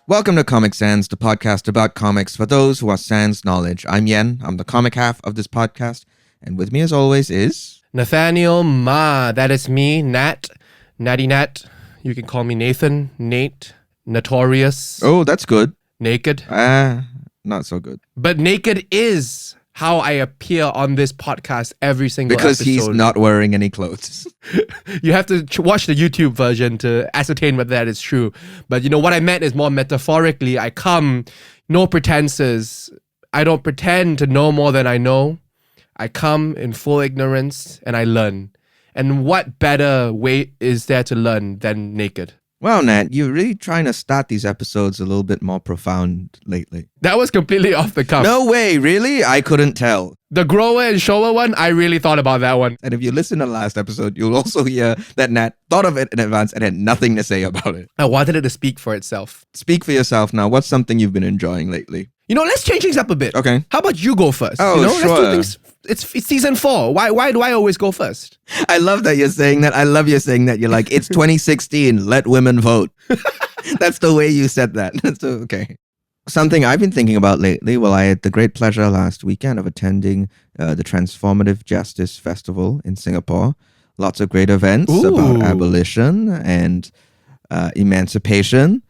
Welcome to Comic Sans, the podcast about comics for those who are sans knowledge. I'm Yen. I'm the comic half of this podcast. And with me as always is... Nathaniel Ma. That is me, Nat. Natty Nat. You can call me Nathan, Nate, Notorious. Oh, that's good. Naked. Not so good. But naked is how I appear on this podcast every single because episode. He's not wearing any clothes. You have to watch the YouTube version to ascertain whether that is true. But you know, what I meant is more metaphorically. I come, no pretenses. I don't pretend to know more than I know. I come in full ignorance and I learn. And what better way is there to learn than naked? Wow, Nat, you're really trying to start these episodes a little bit more profound lately. That was completely off the cuff. No way, really? I couldn't tell. The grower and shower one, I really thought about that one. And if you listen to the last episode, you'll also hear that Nat thought of it in advance and had nothing to say about it. I wanted it to speak for itself. Speak for yourself now. What's something you've been enjoying lately? You know, let's change things up a bit. Okay. How about you go first? Oh, you know, sure. Let's do things. It's season 4. Why do I always go first? I love that you're saying that. I love you saying that. You're like, it's 2016. Let women vote. That's the way you said that. So, okay. Something I've been thinking about lately. Well, I had the great pleasure last weekend of attending the Transformative Justice Festival in Singapore. Lots of great events about abolition and emancipation.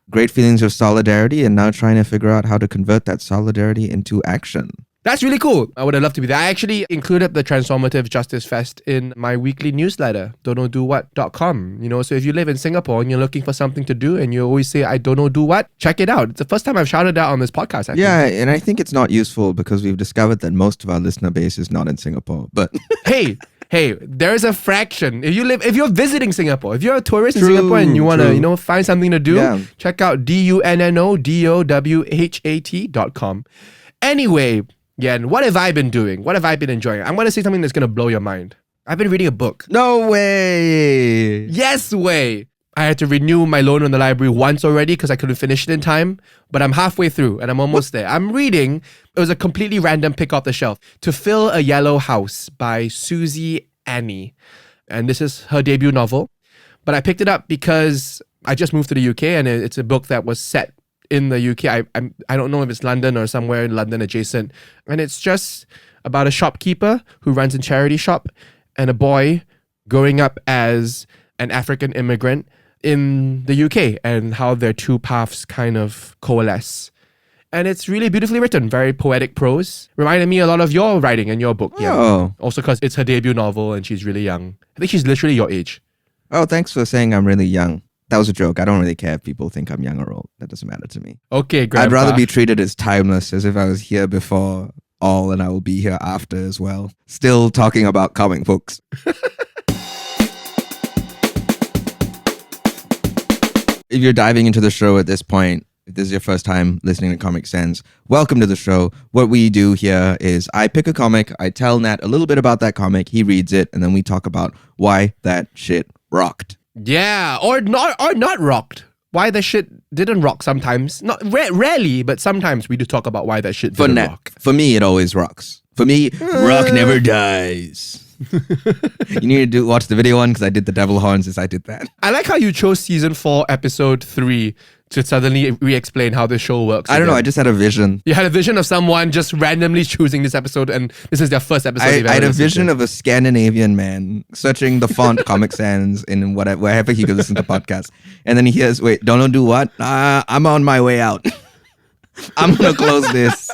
Great feelings of solidarity, and now trying to figure out how to convert that solidarity into action. That's really cool. I would have loved to be there. I actually included the Transformative Justice Fest in my weekly newsletter, don'tknowdowhat.com. You know, so if you live in Singapore and you're looking for something to do and you always say, I don't know do what, check it out. It's the first time I've shouted out on this podcast, I think. Yeah, and I think it's not useful because we've discovered that most of our listener base is not in Singapore. But Hey, there is a fraction. If you're visiting Singapore, if you're a tourist in Singapore and you want to, find something to do, check out DUNNODOWHAT.com. Anyway, Yen, what have I been doing? What have I been enjoying? I'm going to say something that's going to blow your mind. I've been reading a book. No way! Yes way! I had to renew my loan in the library once already because I couldn't finish it in time, but I'm halfway through and I'm almost there. I'm reading, it was a completely random pick off the shelf, To Fill a Yellow House by Susie Annie. And this is her debut novel. But I picked it up because I just moved to the UK and it's a book that was set in the UK. I don't know if it's London or somewhere in London adjacent. And it's just about a shopkeeper who runs a charity shop and a boy growing up as an African immigrant in the UK and how their two paths kind of coalesce. And it's really beautifully written, very poetic prose. Reminded me a lot of your writing and your book. Yeah. Oh. Also because it's her debut novel and she's really young. I think she's literally your age. Oh, thanks for saying I'm really young. That was a joke. I don't really care if people think I'm young or old. That doesn't matter to me. Okay, Grandpa. I'd rather be treated as timeless, as if I was here before all and I will be here after as well. Still talking about comic books. If you're diving into the show at this point, if this is your first time listening to Comic Sans, welcome to the show. What we do here is I pick a comic, I tell Nat a little bit about that comic, he reads it, and then we talk about why that shit rocked. Yeah, or not rocked. Why that shit didn't rock sometimes. Not rarely, but sometimes we do talk about why that shit didn't rock. For me, it always rocks. For me, rock never dies. You need to watch the video one because I did the devil horns as I did that. I like how you chose season 4, episode 3 to suddenly re-explain how the show works. I don't know, I just had a vision. You had a vision of someone just randomly choosing this episode and this is their first episode. I had a vision of a Scandinavian man searching the font Comic Sans in wherever he could listen to podcasts. And then he hears, wait, don't do what? I'm on my way out. I'm going to close this.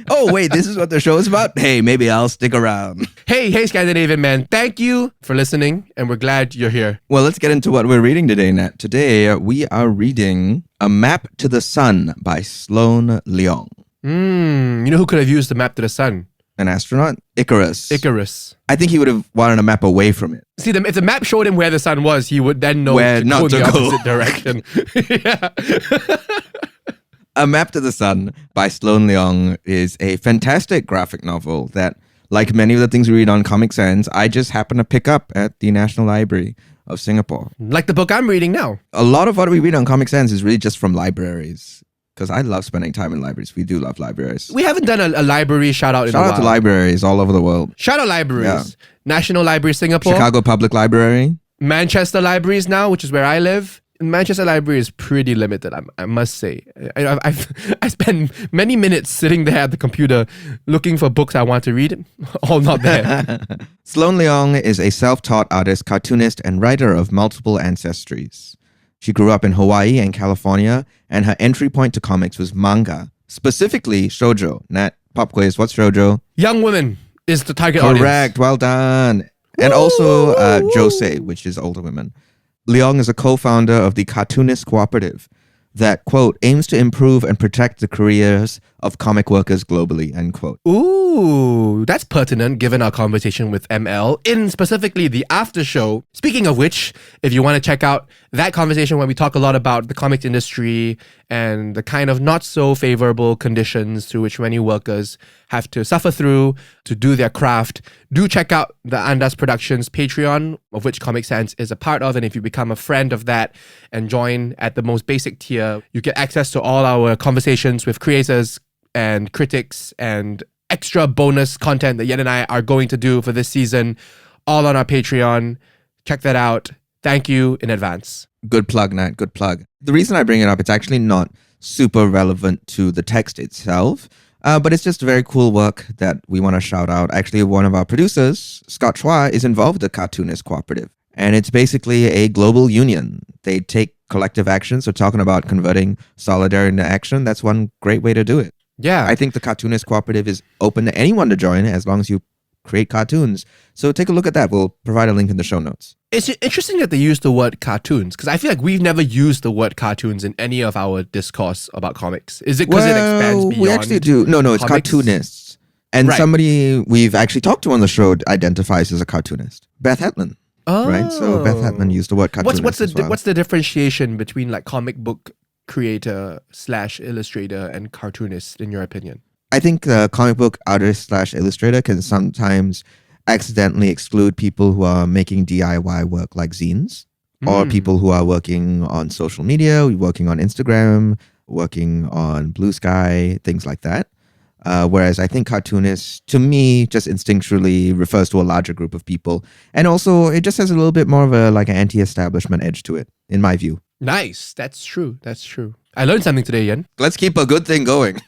Oh, wait, this is what the show is about? Hey, maybe I'll stick around. Hey, Scandinavian man. Thank you for listening, and we're glad you're here. Well, let's get into what we're reading today, Nat. Today, we are reading A Map to the Sun by Sloane Leong. You know who could have used the map to the sun? An astronaut? Icarus. I think he would have wanted a map away from it. See, if the map showed him where the sun was, he would then know where to not go in to the go. opposite direction. Yeah. A Map to the Sun by Sloane Leong is a fantastic graphic novel that, like many of the things we read on Comic Sans, I just happen to pick up at the National Library of Singapore. Like the book I'm reading now. A lot of what we read on Comic Sans is really just from libraries. Because I love spending time in libraries. We do love libraries. We haven't done a library shout out in a while. Shout out to libraries all over the world. Shout out libraries. Yeah. National Library Singapore. Chicago Public Library. Manchester Libraries now, which is where I live. Manchester Library is pretty limited, I must say. I spend many minutes sitting there at the computer looking for books I want to read. All not there. Sloane Leong is a self-taught artist, cartoonist, and writer of multiple ancestries. She grew up in Hawaii and California, and her entry point to comics was manga, specifically shoujo. Nat, pop quiz, what's shoujo? Young women is the target audience. Correct, well done. And also josei, which is older women. Leong is a co-founder of the Cartoonist Cooperative that, quote, aims to improve and protect the careers of comic workers globally, end quote. Ooh, that's pertinent given our conversation with ML in specifically the after show. Speaking of which, if you want to check out that conversation where we talk a lot about the comics industry and the kind of not so favorable conditions through which many workers have to suffer through to do their craft, do check out the Andas Productions Patreon, of which Comic Sans is a part of. And if you become a friend of that and join at the most basic tier, you get access to all our conversations with creators and critics and extra bonus content that Yen and I are going to do for this season, all on our Patreon. Check that out. Thank you in advance. Good plug, Nat. Good plug. The reason I bring it up, it's actually not super relevant to the text itself, but it's just very cool work that we want to shout out. Actually, one of our producers, Scott Chua, is involved with the Cartoonist Cooperative, and it's basically a global union. They take collective action, so talking about converting solidarity into action, that's one great way to do it. Yeah. I think the Cartoonist Cooperative is open to anyone to join as long as you create cartoons. So take a look at that. We'll provide a link in the show notes. It's interesting that they use the word cartoons, because I feel like we've never used the word cartoons in any of our discourse about comics. Is it because it expands beyond? We actually do. No, it's comics? cartoonists. And Right. somebody we've actually talked to on the show identifies as a cartoonist. Beth Hetland. Oh. Right? So Beth Hetland used the word cartoonist What's the differentiation between like comic book creator / illustrator and cartoonist in your opinion? I think the comic book artist / illustrator can sometimes accidentally exclude people who are making DIY work like zines, or people who are working on social media, working on Instagram, working on Blue Sky, things like that. Whereas I think cartoonist, to me, just instinctually refers to a larger group of people. And also, it just has a little bit more of a like an anti-establishment edge to it, in my view. Nice. That's true. I learned something today, Yen. Let's keep a good thing going.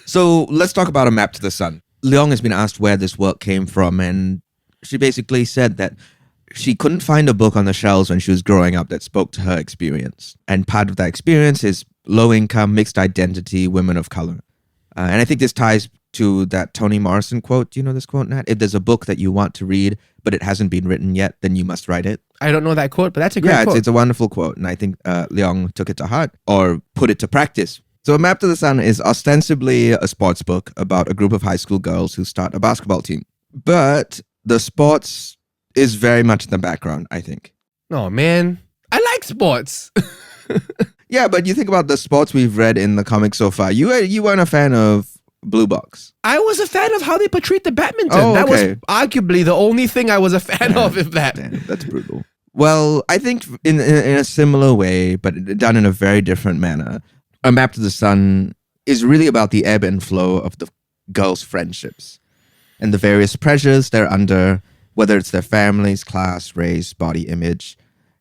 So let's talk about A Map to the Sun. Leong has been asked where this work came from, and she basically said that she couldn't find a book on the shelves when she was growing up that spoke to her experience. And part of that experience is low income, mixed identity, women of color. And I think this ties to that Toni Morrison quote. Do you know this quote, Nat? If there's a book that you want to read, but it hasn't been written yet, then you must write it. I don't know that quote, but that's a great quote. It's a wonderful quote. And I think Leong took it to heart or put it to practice. So A Map to the Sun is ostensibly a sports book about a group of high school girls who start a basketball team. But the sports is very much in the background, I think. Oh, man. I like sports. Yeah, but you think about the sports we've read in the comics so far. You weren't a fan of Blue Box. I was a fan of how they portrayed the badminton. Oh, That was okay. arguably the only thing I was a fan of, if that. Damn, that's brutal. Well, I think in a similar way, but done in a very different manner, A Map to the Sun is really about the ebb and flow of the girls' friendships and the various pressures they're under, whether it's their families, class, race, body image.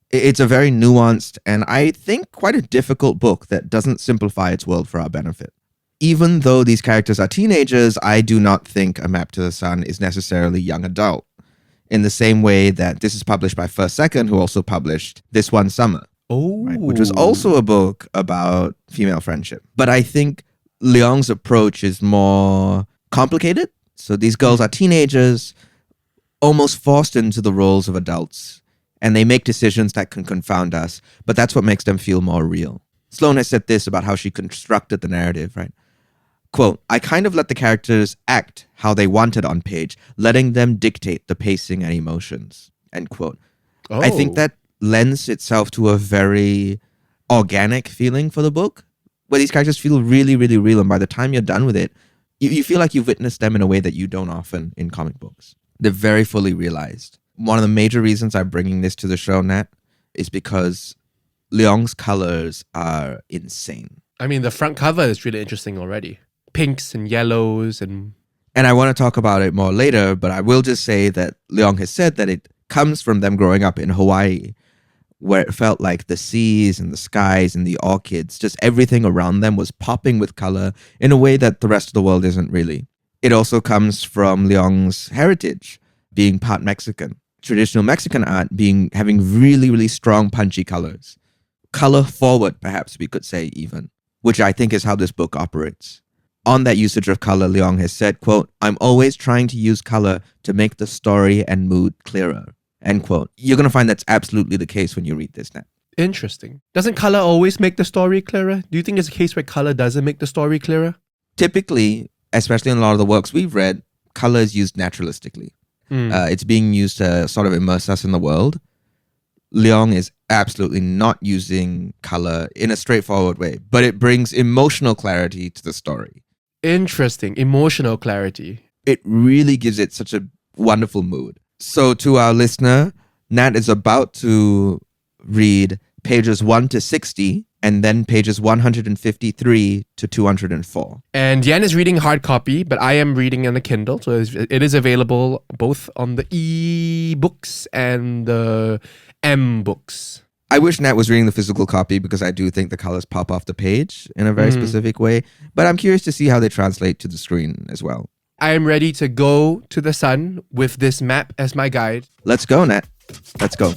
It's a very nuanced and I think quite a difficult book that doesn't simplify its world for our benefit. Even though these characters are teenagers, I do not think A Map to the Sun is necessarily young adult, in the same way that this is published by First Second, who also published This One Summer, right, which was also a book about female friendship. But I think Leong's approach is more complicated. So these girls are teenagers, almost forced into the roles of adults, and they make decisions that can confound us, but that's what makes them feel more real. Sloane has said this about how she constructed the narrative, right? Quote, I kind of let the characters act how they wanted on page, letting them dictate the pacing and emotions, end quote. Oh. I think that lends itself to a very organic feeling for the book, where these characters feel really, really real, and by the time you're done with it, you feel like you've witnessed them in a way that you don't often in comic books. They're very fully realized. One of the major reasons I'm bringing this to the show, Nat, is because Leong's colors are insane. I mean, the front cover is really interesting already. Pinks and yellows and I want to talk about it more later, but I will just say that Leong has said that it comes from them growing up in Hawaii, where it felt like the seas and the skies and the orchids, just everything around them was popping with color in a way that the rest of the world isn't really. It also comes from Leong's heritage, being part Mexican. Traditional Mexican art having really, really strong punchy colors. Color forward, perhaps we could say even, which I think is how this book operates. On that usage of color, Leong has said, quote, "I'm always trying to use color to make the story and mood clearer," end quote. You're going to find that's absolutely the case when you read this, Nat. Interesting. Doesn't color always make the story clearer? Do you think it's a case where color doesn't make the story clearer? Typically, especially in a lot of the works we've read, color is used naturalistically. It's being used to sort of immerse us in the world. Leong is absolutely not using color in a straightforward way, but it brings emotional clarity to the story. Interesting. Emotional clarity. It really gives it such a wonderful mood. So to our listener, Nat is about to read pages 1 to 60 and then pages 153 to 204. And Yan is reading hard copy, but I am reading on the Kindle. So it is available both on the e-books and the M-books. I wish Nat was reading the physical copy because I do think the colors pop off the page in a very specific way. But I'm curious to see how they translate to the screen as well. I am ready to go to the sun with this map as my guide. Let's go, Nat. Let's go.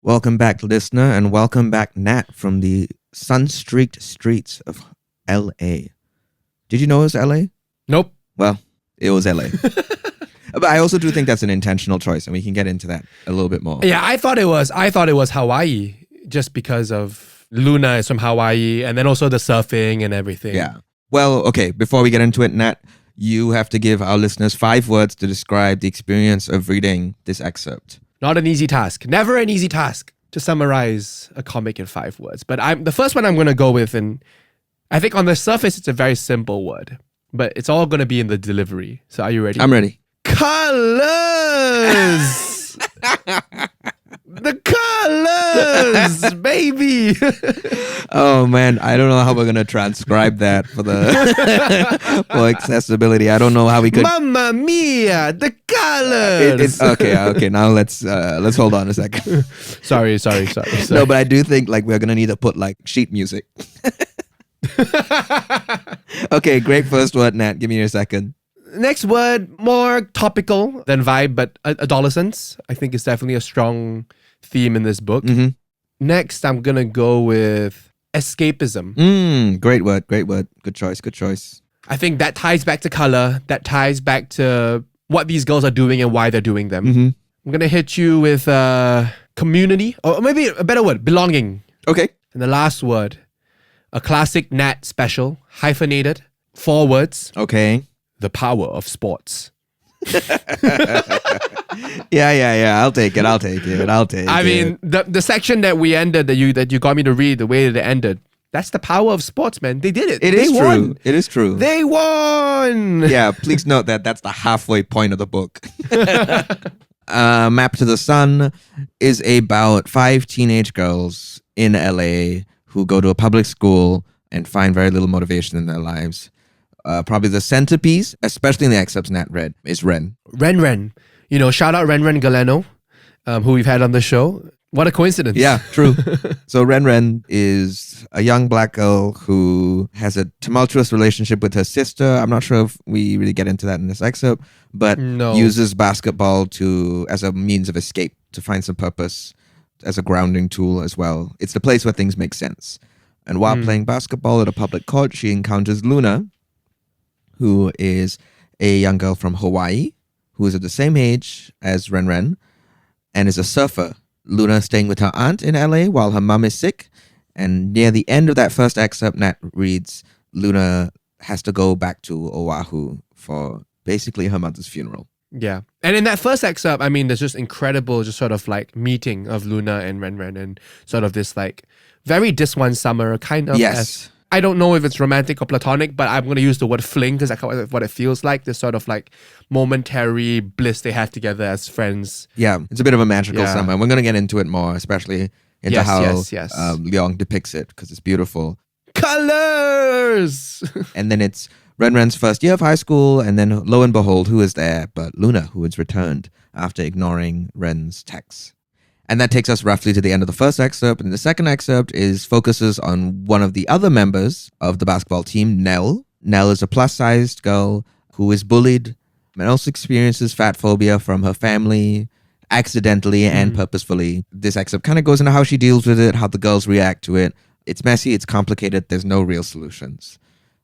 Welcome back, listener, and welcome back, Nat, from the sun-streaked streets of L.A. Did you know it was L.A.? Nope. Well, it was L.A. But I also do think that's an intentional choice, and we can get into that a little bit more. Yeah, I thought it was Hawaii just because of Luna is from Hawaii and then also the surfing and everything. Yeah. Well, okay, before we get into it, Nat, you have to give our listeners 5 words to describe the experience of reading this excerpt. Not an easy task. Never an easy task to summarize a comic in 5 words. But the first one I'm going to go with, and I think on the surface, it's a very simple word, but it's all going to be in the delivery. So are you ready? I'm ready. Colors! The colors, baby! Oh man, I don't know how we're going to transcribe that for the for accessibility. I don't know how we could. Mamma mia, the colors! Okay. Now let's hold on a second. Sorry. No, but I do think like we're going to need to put like sheet music. Okay, great first word, Nat. Give me your second. Next word, more topical than vibe, but adolescence, I think is definitely a strong theme in this book. Mm-hmm. Next, I'm going to go with escapism. Great word. Good choice. I think that ties back to color, that ties back to what these girls are doing and why they're doing them. Mm-hmm. I'm going to hit you with community, or maybe a better word, belonging. Okay. And the last word, a classic Nat special, hyphenated, 4 words. Okay. The power of sports. Yeah. I'll take it. I mean, the section that we ended, that you got me to read, the way that it ended, that's the power of sports, man. They did it. It is true. It is true. They won. Yeah, please note that that's the halfway point of the book. Map to the Sun is about 5 teenage girls in LA who go to a public school and find very little motivation in their lives. Probably the centerpiece, especially in the excerpts Nat read, is Ren. Ren. You know, shout out Ren Galeno, who we've had on the show. What a coincidence. Yeah, true. So Ren is a young black girl who has a tumultuous relationship with her sister. I'm not sure if we really get into that in this excerpt, but uses basketball as a means of escape, to find some purpose, as a grounding tool as well. It's the place where things make sense. And while playing basketball at a public court, she encounters Luna, who is a young girl from Hawaii, who is at the same age as Ren, and is a surfer. Luna staying with her aunt in LA while her mum is sick. And near the end of that first excerpt, Nat reads, Luna has to go back to Oahu for basically her mother's funeral. Yeah. And in that first excerpt, I mean, there's just incredible, just sort of like meeting of Luna and Ren and sort of this like very This One Summer kind of. Yes. I don't know if it's romantic or platonic, but I'm going to use the word fling because that's what it feels like. This sort of like momentary bliss they have together as friends. Yeah, it's a bit of a magical summer. And we're going to get into it more, especially into how yes. Leong depicts it, because it's beautiful. Colors! And then it's Ren's first year of high school, and then lo and behold, who is there but Luna, who has returned after ignoring Ren's texts. And that takes us roughly to the end of the first excerpt. And the second excerpt focuses on one of the other members of the basketball team, Nell. Nell is a plus-sized girl who is bullied and also experiences fat phobia from her family, accidentally and purposefully. This excerpt kind of goes into how she deals with it, how the girls react to it. It's messy, it's complicated, there's no real solutions.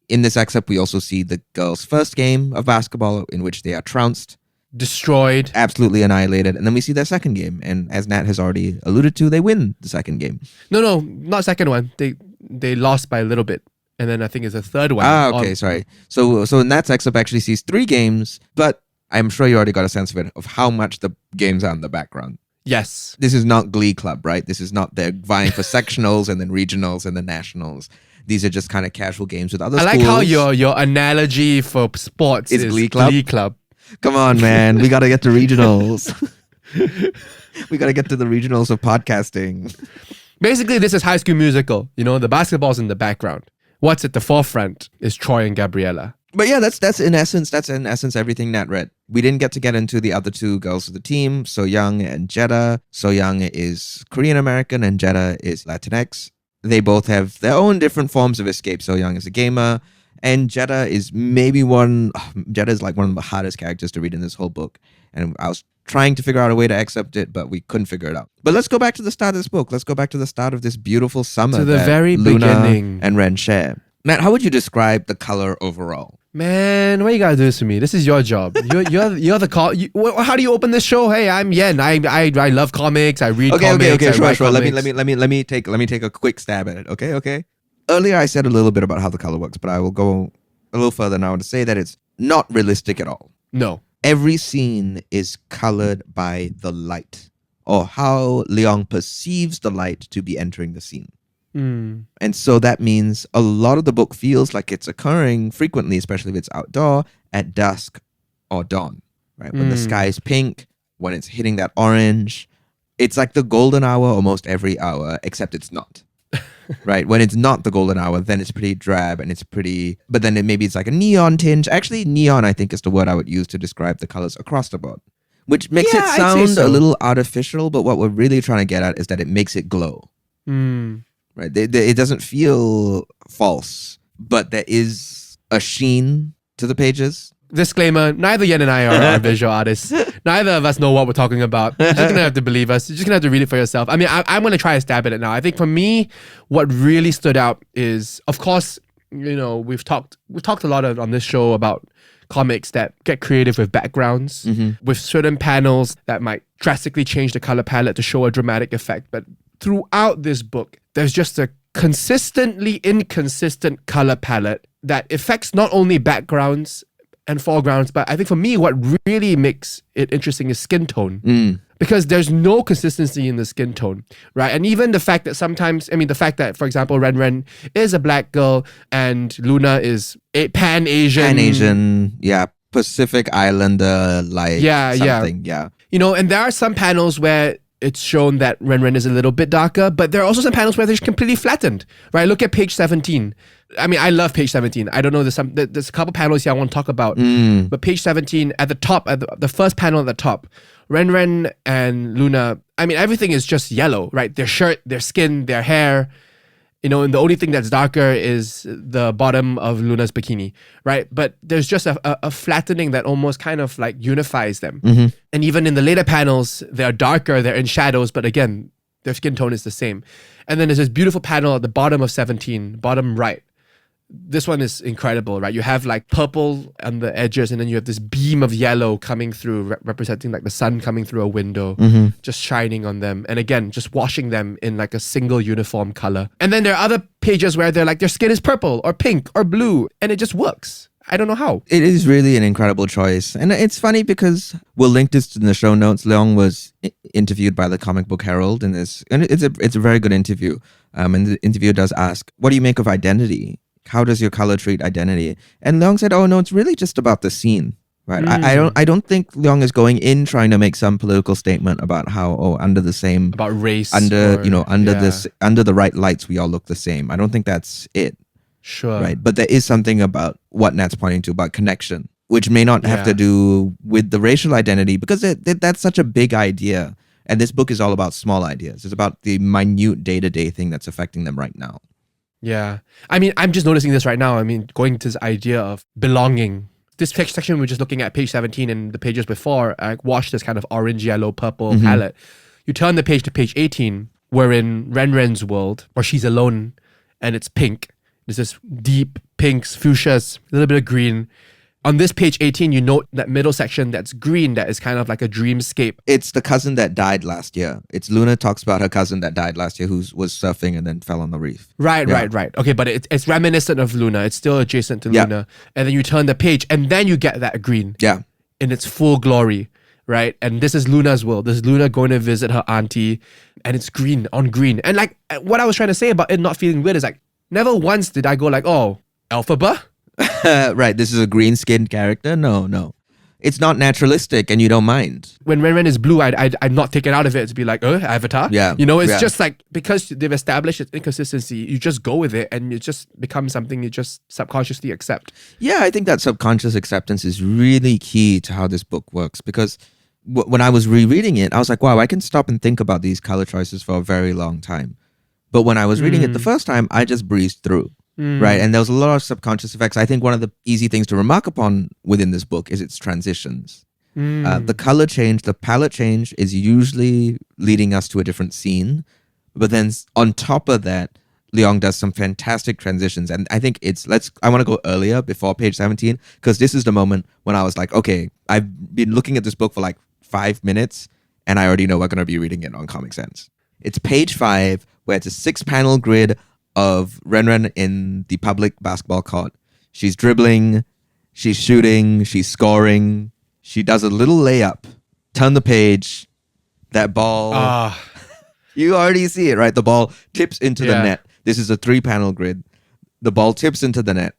In this excerpt, we also see the girls' first game of basketball in which they are trounced, destroyed, absolutely annihilated, and then we see their second game, and as Nat has already alluded to, they win the second game. No, not second one. They lost by a little bit, and then I think it's a third one. Okay, sorry. So in that excerpt actually sees 3 games, but I'm sure you already got a sense of it, of how much the games are in the background. Yes. This is not Glee Club, right? This is not they're vying for sectionals and then regionals and then nationals. These are just kind of casual games with other schools. I like how your analogy for sports is Glee Club. Glee Club. Come on, man. We got to get to regionals. We got to get to the regionals of podcasting. Basically, this is High School Musical. You know, the basketball's in the background. What's at the forefront is Troy and Gabriella. But yeah, that's in essence everything Nat read. We didn't get to get into the other 2 girls of the team, So Young and Jeddah. So Young is Korean American and Jeddah is Latinx. They both have their own different forms of escape. So Young is a gamer, and Jeddah is Jeddah is like one of the hardest characters to read in this whole book. And I was trying to figure out a way to accept it, but we couldn't figure it out. But let's go back to the start of this book. Let's go back to the start of this beautiful summer. To the that very Luna beginning. and Ren share. Matt, how would you describe the color overall? Man, why you gotta do this to me? This is your job. You're the call. How do you open this show? Hey, I'm Yen. I love comics. I read comics. Okay, sure. Comics. Let me take a quick stab at it. Okay. Earlier, I said a little bit about how the color works, but I will go a little further now to say that it's not realistic at all. No. Every scene is colored by the light, or how Leong perceives the light to be entering the scene. And so that means a lot of the book feels like it's occurring frequently, especially if it's outdoor, at dusk or dawn, right? When the sky is pink, when it's hitting that orange. It's like the golden hour almost every hour, except it's not. Right? When it's not the golden hour, then it's pretty drab and but then maybe it's like a neon tinge. Actually, neon, I think, is the word I would use to describe the colors across the board, which makes it sound a little artificial, but what we're really trying to get at is that it makes it glow. Right? It doesn't feel false, but there is a sheen to the pages. Disclaimer, neither Yen and I are visual artists. Neither of us know what we're talking about. You're just going to have to believe us. You're just going to have to read it for yourself. I mean, I'm going to try a stab at it now. I think for me, what really stood out is, of course, you know, we've talked a lot on this show about comics that get creative with backgrounds, with certain panels that might drastically change the color palette to show a dramatic effect. But throughout this book, there's just a consistently inconsistent color palette that affects not only backgrounds and foregrounds, but I think for me, what really makes it interesting is skin tone. Because there's no consistency in the skin tone, right? And even the fact that sometimes, the fact that, for example, Ren is a black girl and Luna is Pan-Asian, yeah. Pacific Islander, like something, yeah. You know, and there are some panels where it's shown that Ren is a little bit darker, but there are also some panels where they're completely flattened, right? Look at page 17. I mean, I love page 17. I don't know, there's a couple panels here I want to talk about, but page 17 at the top, at the first panel at the top, Ren and Luna, I mean, everything is just yellow, right? Their shirt, their skin, their hair, you know, and the only thing that's darker is the bottom of Luna's bikini, right? But there's just a flattening that almost kind of like unifies them. And even in the later panels, they're darker, they're in shadows, but again, their skin tone is the same. And then there's this beautiful panel at the bottom of 17, bottom right. This one is incredible, right? You have like purple on the edges, and then you have this beam of yellow coming through, representing like the sun coming through a window, just shining on them. And again, just washing them in like a single uniform color. And then there are other pages where they're like, their skin is purple or pink or blue, and it just works. I don't know how. It is really an incredible choice. And it's funny because we'll link this in the show notes. Leong was interviewed by the Comic Book Herald in this, and it's a very good interview. And the interviewer does ask, what do you make of identity? How does your color treat identity? And Leong said, oh no, it's really just about the scene. Right. I don't think Leong is going in trying to make some political statement about how under the same about race under the right lights we all look the same. I don't think that's it. Sure. right? But there is something about what Nat's pointing to about connection, which may not have to do with the racial identity, because that's such a big idea. And this book is all about small ideas. It's about the minute day-to-day thing that's affecting them right now. Yeah. I mean, I'm just noticing this right now. I mean, going to this idea of belonging. This section, we're just looking at page 17 and the pages before, I washed this kind of orange, yellow, purple palette. You turn the page to page 18, we're in Ren's world, where she's alone and it's pink. There's this deep pinks, fuchsias, a little bit of green. On this page 18, you note that middle section that's green, that is kind of like a dreamscape. It's the cousin that died last year. It's Luna talks about her cousin that died last year who was surfing and then fell on the reef. Right. Okay, but it's reminiscent of Luna. It's still adjacent to Luna. And then you turn the page and then you get that green. Yeah. In its full glory, right? And this is Luna's world. This is Luna going to visit her auntie and it's green on green. And like what I was trying to say about it not feeling weird is like, never once did I go like, oh, Alphaba? Right, this is a green-skinned character? No. It's not naturalistic and you don't mind. When Ren is blue, I'm not taken out of it to be like, Avatar? Yeah. You know, it's just like, because they've established its inconsistency, you just go with it and it just becomes something you just subconsciously accept. Yeah, I think that subconscious acceptance is really key to how this book works, because when I was rereading it, I was like, wow, I can stop and think about these color choices for a very long time. But when I was reading it the first time, I just breezed through. Right. And there was a lot of subconscious effects. I think one of the easy things to remark upon within this book is its transitions. The color change, the palette change is usually leading us to a different scene. But then on top of that, Leong does some fantastic transitions. And I think I want to go earlier before page 17, because this is the moment when I was like, okay, I've been looking at this book for like 5 minutes and I already know we're going to be reading it on Comic Sense. It's page 5, where it's a 6-panel grid of Ren in the public basketball court. She's dribbling, she's shooting, she's scoring. She does a little layup. Turn the page. That ball. You already see it, right? The ball tips into the net. This is a 3-panel grid. The ball tips into the net.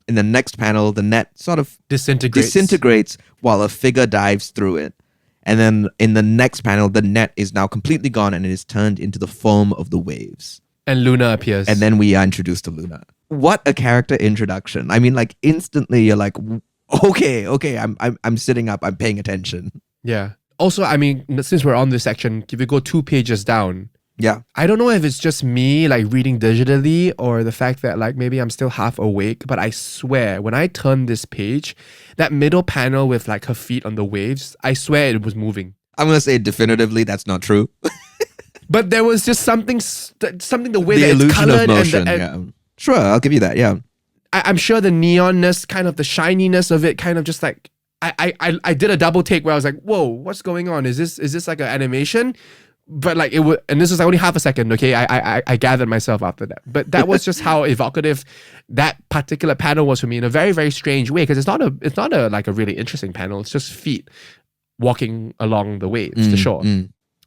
In the next panel, the net sort of disintegrates while a figure dives through it. And then in the next panel, the net is now completely gone and it is turned into the foam of the waves. And Luna appears. And then we are introduced to Luna. What a character introduction. I mean, like, instantly you're like, okay, I'm sitting up, I'm paying attention. Yeah. Also, I mean, since we're on this section, if we go 2 pages down, I don't know if it's just me like reading digitally or the fact that like maybe I'm still half awake, but I swear when I turned this page, that middle panel with like her feet on the waves, I swear it was moving. I'm going to say definitively that's not true. But there was just something the way the that it's colored. The illusion of motion, Sure, I'll give you that, yeah. I'm sure the neonness, kind of the shininess of it, kind of just like, I did a double take where I was like, whoa, what's going on? Is this like an animation? But like it would, and this was like only half a second, okay? I gathered myself after that. But that was just how evocative that particular panel was for me in a very, very strange way, because it's not a like a really interesting panel. It's just feet walking along the waves, the shore.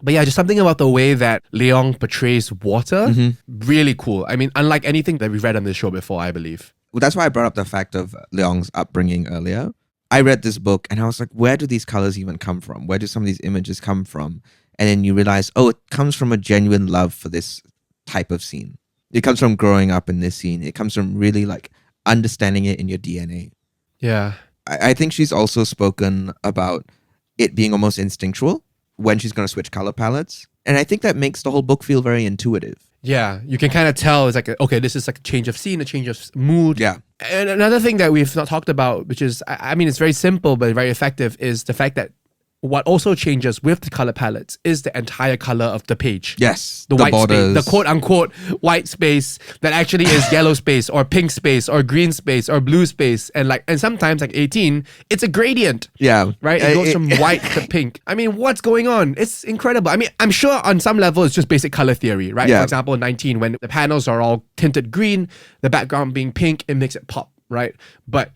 But yeah, just something about the way that Leong portrays water, really cool. I mean, unlike anything that we've read on this show before, I believe. Well, that's why I brought up the fact of Leong's upbringing earlier. I read this book and I was like, where do these colors even come from? Where do some of these images come from? And then you realize, oh, it comes from a genuine love for this type of scene. It comes from growing up in this scene. It comes from really like understanding it in your DNA. Yeah. I think she's also spoken about it being almost instinctual when she's going to switch color palettes. And I think that makes the whole book feel very intuitive. Yeah, you can kind of tell it's like, okay, this is like a change of scene, a change of mood. Yeah. And another thing that we've not talked about, which is, I mean, it's very simple but very effective, is the fact that what also changes with the color palettes is the entire color of the page. Yes. The white borders. space, the quote unquote white space that actually is yellow space or pink space or green space or blue space. And sometimes like 18, it's a gradient. Yeah. Right? It goes from white to pink. I mean, what's going on? It's incredible. I mean, I'm sure on some level it's just basic color theory, right? Yeah. For example, 19, when the panels are all tinted green, the background being pink, it makes it pop, right? But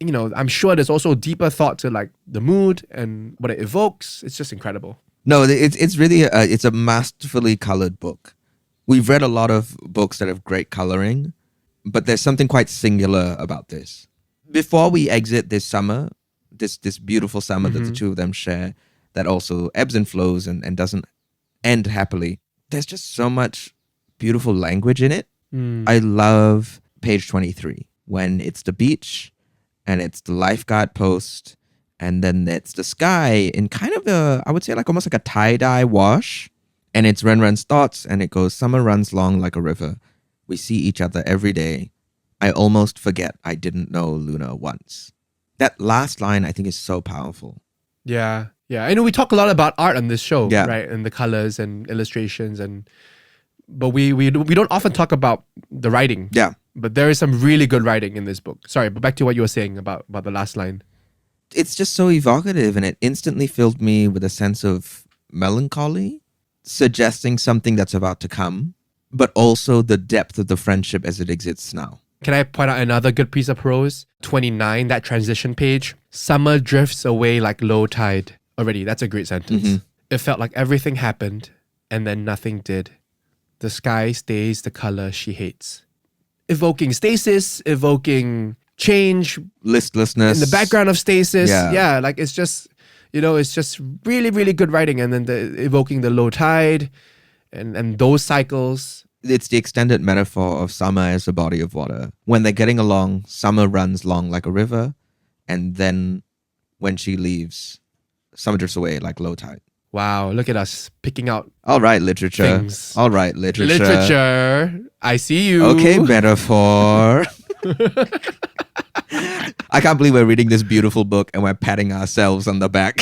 you know, I'm sure there's also deeper thought to like the mood and what it evokes. It's just incredible. No, it's really it's a masterfully colored book. We've read a lot of books that have great coloring, but there's something quite singular about this. Before we exit this summer, this beautiful summer that the two of them share, that also ebbs and flows and doesn't end happily, there's just so much beautiful language in it. I love page 23, when it's the beach and it's the lifeguard post and then it's the sky in kind of I would say like almost like a tie-dye wash. And it's Renren's thoughts and it goes, summer runs long like a river. We see each other every day. I almost forget I didn't know Luna once. That last line I think is so powerful. Yeah. I know we talk a lot about art on this show, Yeah. right? And the colors and illustrations, but we don't often talk about the writing. Yeah. But there is some really good writing in this book. Sorry, but back to what you were saying about the last line. It's just so evocative and it instantly filled me with a sense of melancholy, suggesting something that's about to come, but also the depth of the friendship as it exists now. Can I point out another good piece of prose? 29, that transition page. Summer drifts away like low tide. Already, that's a great sentence. Mm-hmm. It felt like everything happened and then nothing did. The sky stays the color she hates. Evoking stasis, evoking change. Listlessness. In the background of stasis. Yeah. Like it's just, it's just really, really good writing. And then evoking the low tide and those cycles. It's the extended metaphor of summer as a body of water. When they're getting along, summer runs long like a river. And then when she leaves, summer drifts away like low tide. Wow, look at us picking out All right, literature. things. All right, literature. Literature. I see you. Okay, metaphor. I can't believe we're reading this beautiful book and we're patting ourselves on the back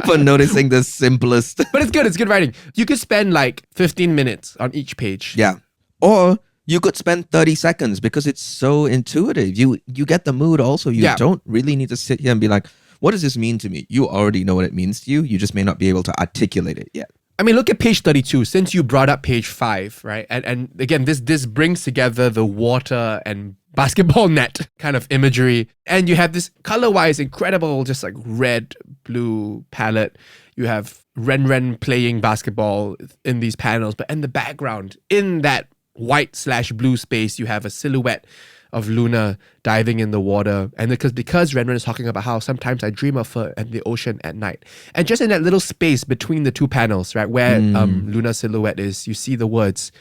for noticing the simplest. But it's good. It's good writing. You could spend like 15 minutes on each page. Yeah. Or you could spend 30 seconds because it's so intuitive. You get the mood also. You don't really need to sit here and be like, what does this mean to me? You already know what it means to you. You just may not be able to articulate it yet. I mean, look at page 32, since you brought up page 5, right? And again, this brings together the water and basketball net kind of imagery. And you have this color-wise incredible, just like red, blue palette. You have Ren playing basketball in these panels, but in the background, in that white/blue space, you have a silhouette of Luna diving in the water. And because Ren is talking about how sometimes I dream of her and the ocean at night. And just in that little space between the two panels, right, where Luna's silhouette is, you see the words,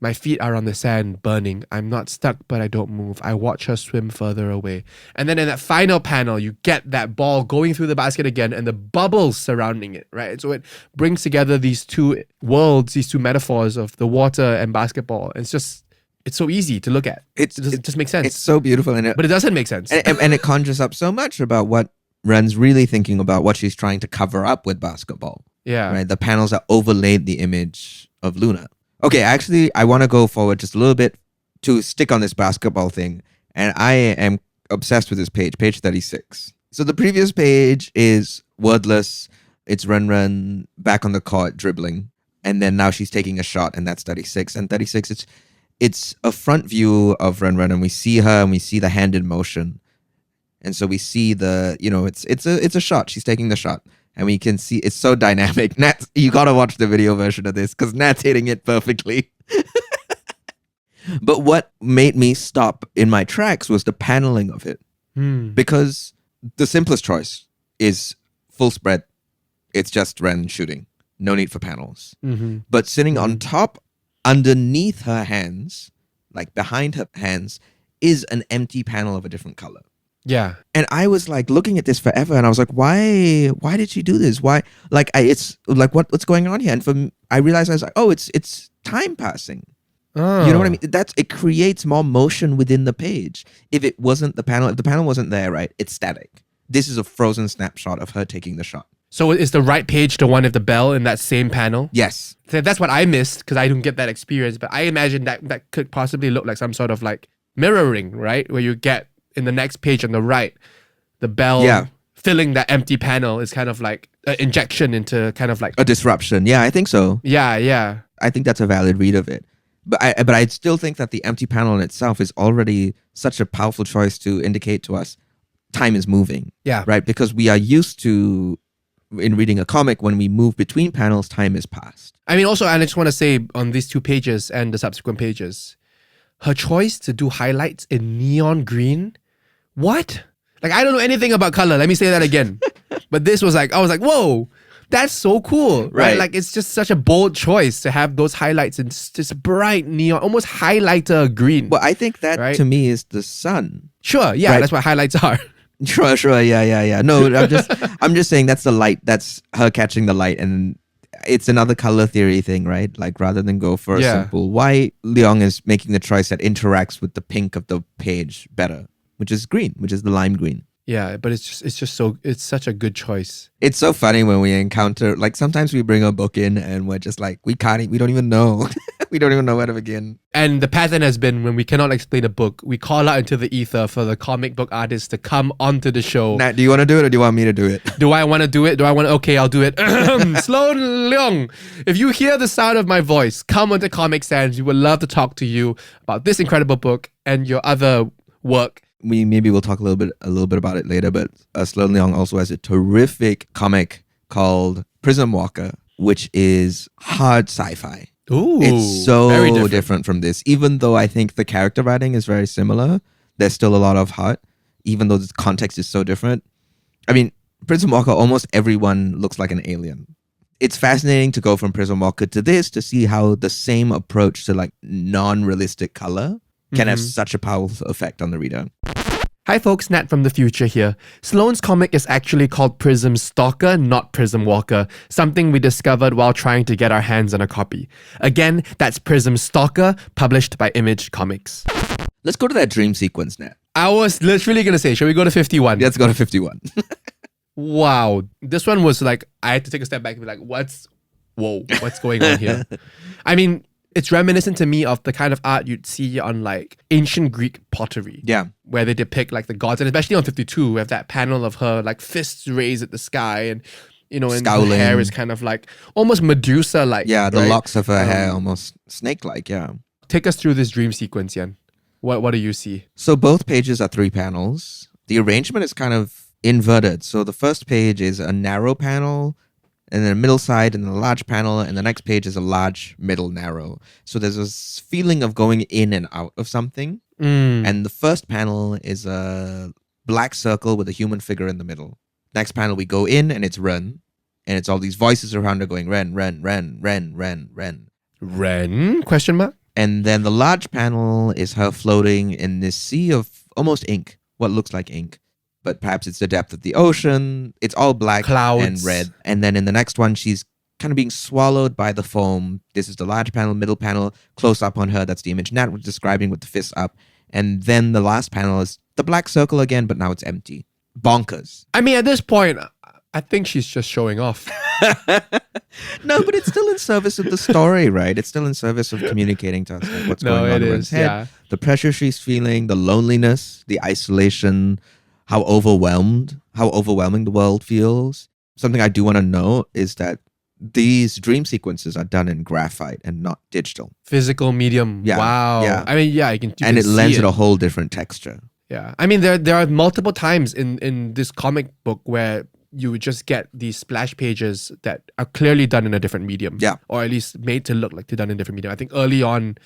my feet are on the sand burning. I'm not stuck, but I don't move. I watch her swim further away. And then in that final panel, you get that ball going through the basket again and the bubbles surrounding it, right? So it brings together these two worlds, these two metaphors of the water and basketball. It's so easy to look at. It just makes sense. It's so beautiful. But it doesn't make sense. And it conjures up so much about what Ren's really thinking about, what she's trying to cover up with basketball. Yeah. Right? The panels that overlaid the image of Luna. Okay, actually, I want to go forward just a little bit to stick on this basketball thing. And I am obsessed with this page 36. So the previous page is wordless. It's Ren back on the court dribbling. And then now she's taking a shot, and that's 36. And 36, it's a front view of Ren and we see her and we see the hand in motion. And so we see it's a shot. She's taking the shot. And we can see it's so dynamic. Nat, you gotta watch the video version of this because Nat's hitting it perfectly. But what made me stop in my tracks was the paneling of it. Because the simplest choice is full spread. It's just Ren shooting. No need for panels. Mm-hmm. But sitting on top, underneath her hands, like behind her hands, is an empty panel of a different color. Yeah. And I was like looking at this forever and I was like, why did she do this? Why? Like, it's like, what's going on here? And I realized I was like, oh, it's time passing. Oh. You know what I mean? It creates more motion within the page. If it wasn't the panel, if the panel wasn't there, right, it's static. This is a frozen snapshot of her taking the shot. So is the right page the one with the bell in that same panel? Yes. So that's what I missed because I didn't get that experience. But I imagine that could possibly look like some sort of like mirroring, right? Where you get in the next page on the right, the bell filling that empty panel is kind of like an injection into kind of like a disruption. Yeah, I think so. Yeah. I think that's a valid read of it. But I still think that the empty panel in itself is already such a powerful choice to indicate to us time is moving. Yeah. Right? Because we are used to, in reading a comic, when we move between panels, time is passed. I mean, also, and I just want to say on these two pages and the subsequent pages, her choice to do highlights in neon green, what? Like, I don't know anything about color. Let me say that again. But this was like, I was like, whoa. That's so cool, right? Right. Like it's just such a bold choice to have those highlights in this bright neon, almost highlighter green. Well, I think that Right? to me is the sun. Sure, yeah, Right. that's what highlights are. Sure, yeah. No, I'm just saying that's the light. That's her catching the light, and it's another color theory thing, right? Like rather than go for a Yeah. simple white, Leong is making the choice that interacts with the pink of the page better, which is green, which is the lime green. Yeah, but it's such a good choice. It's so funny when we encounter, like sometimes we bring a book in and we're just like, we don't even know. We don't even know where to begin. And the pattern has been when we cannot explain a book, we call out into the ether for the comic book artist to come onto the show. Nat, do you want to do it or do you want me to do it? Do I want to do it? Okay, I'll do it. Sloane Leong, if you hear the sound of my voice, come onto Comic Sans. We would love to talk to you about this incredible book and your other work. We'll talk a little bit about it later, but Sloane Leong also has a terrific comic called Prism Walker, which is hard sci-fi. Ooh, It's so very different from this. Even though I think the character writing is very similar, there's still a lot of heart, even though the context is so different. I mean, Prism Walker, almost everyone looks like an alien. It's fascinating to go from Prism Walker to this to see how the same approach to like non-realistic color can have such a powerful effect on the reader. Hi folks, Nat from the future here. Sloane's comic is actually called Prism Stalker, not Prism Walker, something we discovered while trying to get our hands on a copy. Again, that's Prism Stalker, published by Image Comics. Let's go to that dream sequence, Nat. I was literally going to say, shall we go to 51? Let's go to 51. Wow. This one was like, I had to take a step back and be like, what's going on here? I mean, it's reminiscent to me of the kind of art you'd see on like ancient Greek pottery. Yeah. Where they depict like the gods, and especially on 52, we have that panel of her like fists raised at the sky, and and her Scowling. hair is kind of like almost Medusa-like. Yeah, the right? locks of her hair almost snake-like, yeah. Take us through this dream sequence, Yan. What do you see? So both pages are 3 panels. The arrangement is kind of inverted. So the first page is a narrow panel, and then a middle side, and then a large panel, and the next page is a large, middle, narrow. So there's this feeling of going in and out of something. And the first panel is a black circle with a human figure in the middle. Next panel, we go in, and it's Ren. And it's all these voices around her going, Ren, Ren, Ren, Ren, Ren, Ren. Ren? Question mark? And then the large panel is her floating in this sea of almost ink, what looks like ink. But perhaps it's the depth of the ocean. It's all black Clouds. and red. And then in the next one, she's kind of being swallowed by the foam. This is the large panel, middle panel, close up on her. That's the image Nat was describing with the fists up. And then the last panel is the black circle again, but now it's empty. Bonkers. I mean, at this point, I think she's just showing off. No, but it's still in service of the story, right? It's still in service of communicating to us like, what's going on in Ren's head. Yeah. The pressure she's feeling, the loneliness, the isolation, how overwhelming the world feels. Something I do want to know is that these dream sequences are done in graphite and not digital. Physical medium. Yeah, Wow. yeah. I mean, yeah, you And can it see lends it a whole different texture. Yeah. I mean, there are multiple times in this comic book where you would just get these splash pages that are clearly done in a different medium. Yeah. Or at least made to look like they're done in a different medium. I think early on,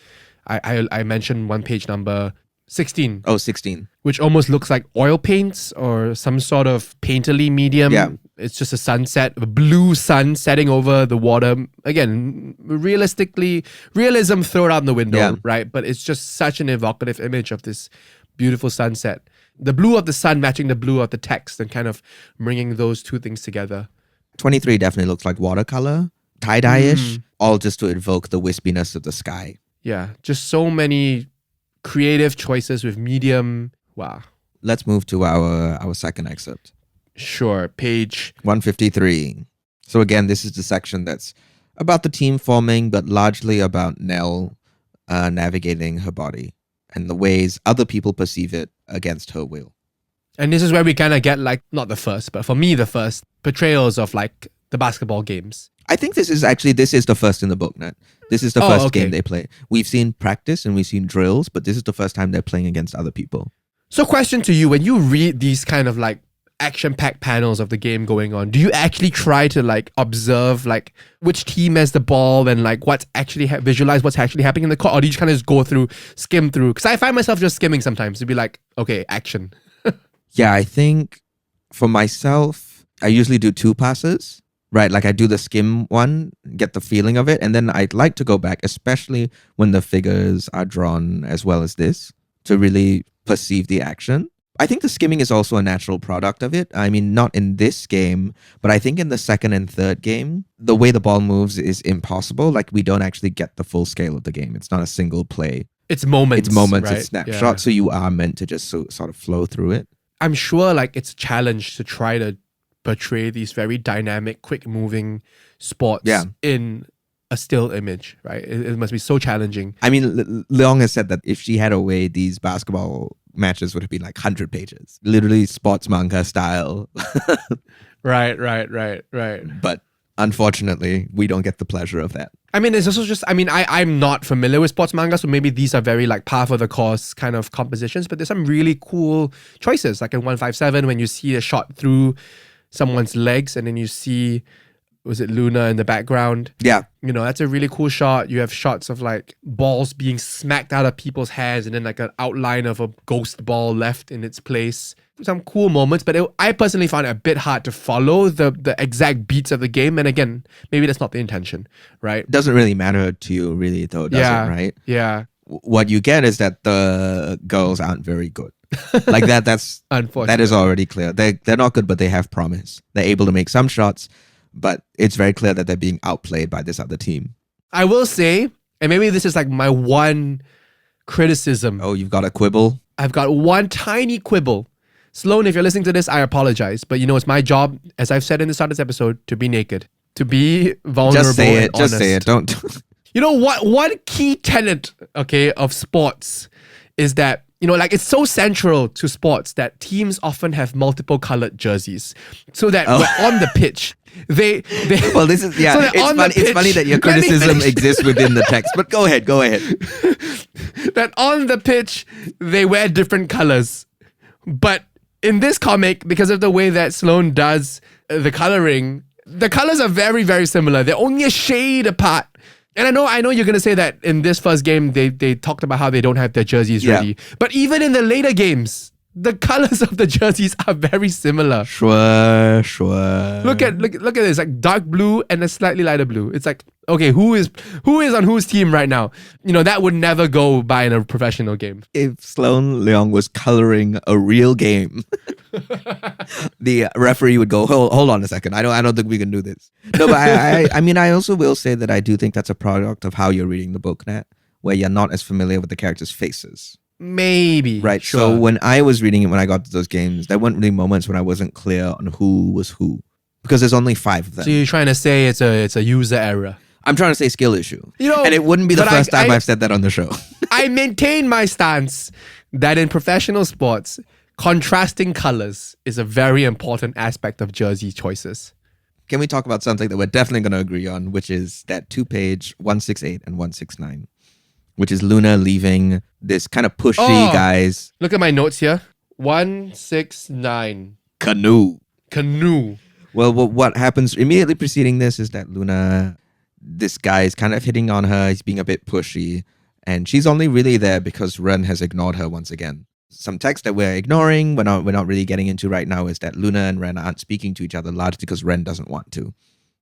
I mentioned one page number 16. Oh, 16. Which almost looks like oil paints or some sort of painterly medium. Yeah. It's just a sunset, a blue sun setting over the water. Again, realism thrown out the window, Yeah. right? But it's just such an evocative image of this beautiful sunset. The blue of the sun matching the blue of the text and kind of bringing those two things together. 23 definitely looks like watercolor, tie-dye-ish, all just to evoke the wispiness of the sky. Yeah, just so many creative choices with medium. Wow. Let's move to our second excerpt. Sure, page 153. So again, this is the section that's about the team forming, but largely about Nell navigating her body and the ways other people perceive it against her will. And this is where we kind of get like, not the first, but for me, the first portrayals of like the basketball games. I think this is the first in the book, Nat. This is the first game they play. We've seen practice and we've seen drills, but this is the first time they're playing against other people. So question to you, when you read these kind of like action-packed panels of the game going on, do you actually try to like observe like which team has the ball and like what's actually visualize what's actually happening in the court, or do you just kind of just skim through? Because I find myself just skimming sometimes to be like, okay, action. Yeah, I think for myself, I usually do 2 passes, Right, like I do the skim one, get the feeling of it, and then I'd like to go back, especially when the figures are drawn as well as this, to really perceive the action. I think the skimming is also a natural product of it. I mean, not in this game, but I think in the second and third game, the way the ball moves is impossible. Like, we don't actually get the full scale of the game. It's not a single play. It's moments. Right? It's snapshots, so you are meant to just sort of flow through it. I'm sure like it's a challenge to try to portray these very dynamic, quick moving sports in a still image, right? It must be so challenging. I mean, Leong has said that if she had a way, these basketball matches would have been like 100 pages. Literally sports manga style. Right. But unfortunately, we don't get the pleasure of that. I mean, it's also just, I'm not familiar with sports manga, so maybe these are very like par for the course kind of compositions, but there's some really cool choices. Like in 157, when you see a shot through someone's legs and then you see, was it Luna in the background? Yeah. You know, that's a really cool shot. You have shots of like balls being smacked out of people's hands and then like an outline of a ghost ball left in its place. Some cool moments, but I personally found it a bit hard to follow the exact beats of the game. And again, maybe that's not the intention, right? Doesn't really matter to you really though, does it, right? Yeah. What you get is that the girls aren't very good. Like that's unfortunate. That is already clear. They're not good, but they have promise. They're able to make some shots, but it's very clear that they're being outplayed by this other team. I will say, and maybe this is like my one criticism. Oh, you've got a quibble? I've got one tiny quibble. Sloane, if you're listening to this, I apologize. But you know, it's my job, as I've said in the start of this episode, to be naked. To be vulnerable. Just say it. And honest. Just say it. Don't. You know what? One key tenet, okay, of sports is that, you know, like it's so central to sports that teams often have multiple colored jerseys. So that we're on the pitch. They well, this is, yeah, so it's funny that your criticism exists within the text, but go ahead. That on the pitch, they wear different colors. But in this comic, because of the way that Sloane does the coloring, the colors are very, very similar. They're only a shade apart. And I know you're going to say that in this first game, they talked about how they don't have their jerseys ready. But even in the later games, the colors of the jerseys are very similar. Sure. Look at this, like dark blue and a slightly lighter blue. It's like, okay, who is on whose team right now? You know, that would never go by in a professional game. If Sloane Leong was coloring a real game, the referee would go, hold on a second. I don't think we can do this. No, but I mean, I also will say that I do think that's a product of how you're reading the book, Nat, where you're not as familiar with the characters' faces. Maybe. Right. Sure. So when I was reading it, when I got to those games, there weren't really moments when I wasn't clear on who was who. Because there's only 5 of them. So you're trying to say it's a user error. I'm trying to say skill issue. You know, and it wouldn't be the first time I've said that on the show. I maintain my stance that in professional sports, contrasting colors is a very important aspect of jersey choices. Can we talk about something that we're definitely going to agree on, which is that 2-page 168 and 169, which is Luna leaving this kind of pushy guys. Look at my notes here. 169. Canoe. Well, what happens immediately preceding this is that Luna, this guy is kind of hitting on her. He's being a bit pushy. And she's only really there because Ren has ignored her once again. Some text that we're ignoring, we're not really getting into right now, is that Luna and Ren aren't speaking to each other largely because Ren doesn't want to.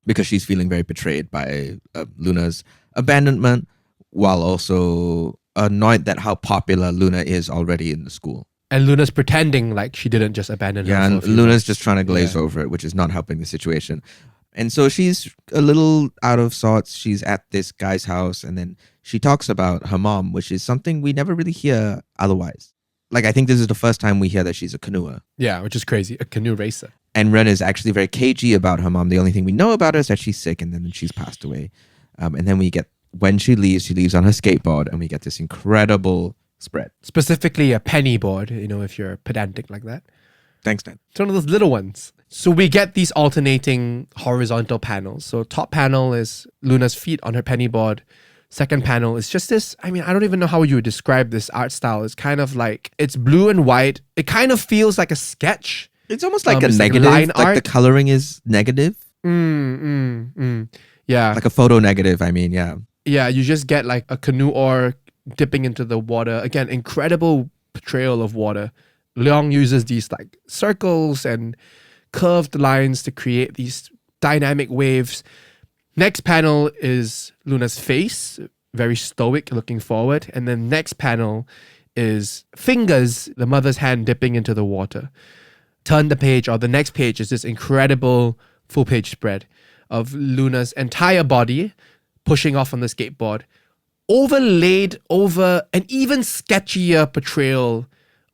Because she's feeling very betrayed by Luna's abandonment, while also annoyed that how popular Luna is already in the school. And Luna's pretending like she didn't just abandon her. Yeah, and Luna's just trying to glaze over it, which is not helping the situation. And so she's a little out of sorts. She's at this guy's house, and then she talks about her mom, which is something we never really hear otherwise. Like, I think this is the first time we hear that she's a canoer. Yeah, which is crazy. A canoe racer. And Ren is actually very cagey about her mom. The only thing we know about her is that she's sick and then she's passed away. And then we get, when she leaves on her skateboard, and we get this incredible spread. Specifically a penny board, you know, if you're pedantic like that. Thanks, Dan. It's one of those little ones. So we get these alternating horizontal panels. So top panel is Luna's feet on her penny board. Second panel is just this, I mean, I don't even know how you would describe this art style. It's kind of like, it's blue and white. It kind of feels like a sketch. It's almost like a negative, like art. The coloring is negative. Yeah. Like a photo negative, I mean, yeah. Yeah, you just get like a canoe oar dipping into the water. Again, incredible portrayal of water. Leong uses these like circles and curved lines to create these dynamic waves. Next panel is Luna's face, very stoic, looking forward. And then next panel is fingers, the mother's hand dipping into the water. Turn the page, or the next page is this incredible full page spread of Luna's entire body pushing off on the skateboard, overlaid over an even sketchier portrayal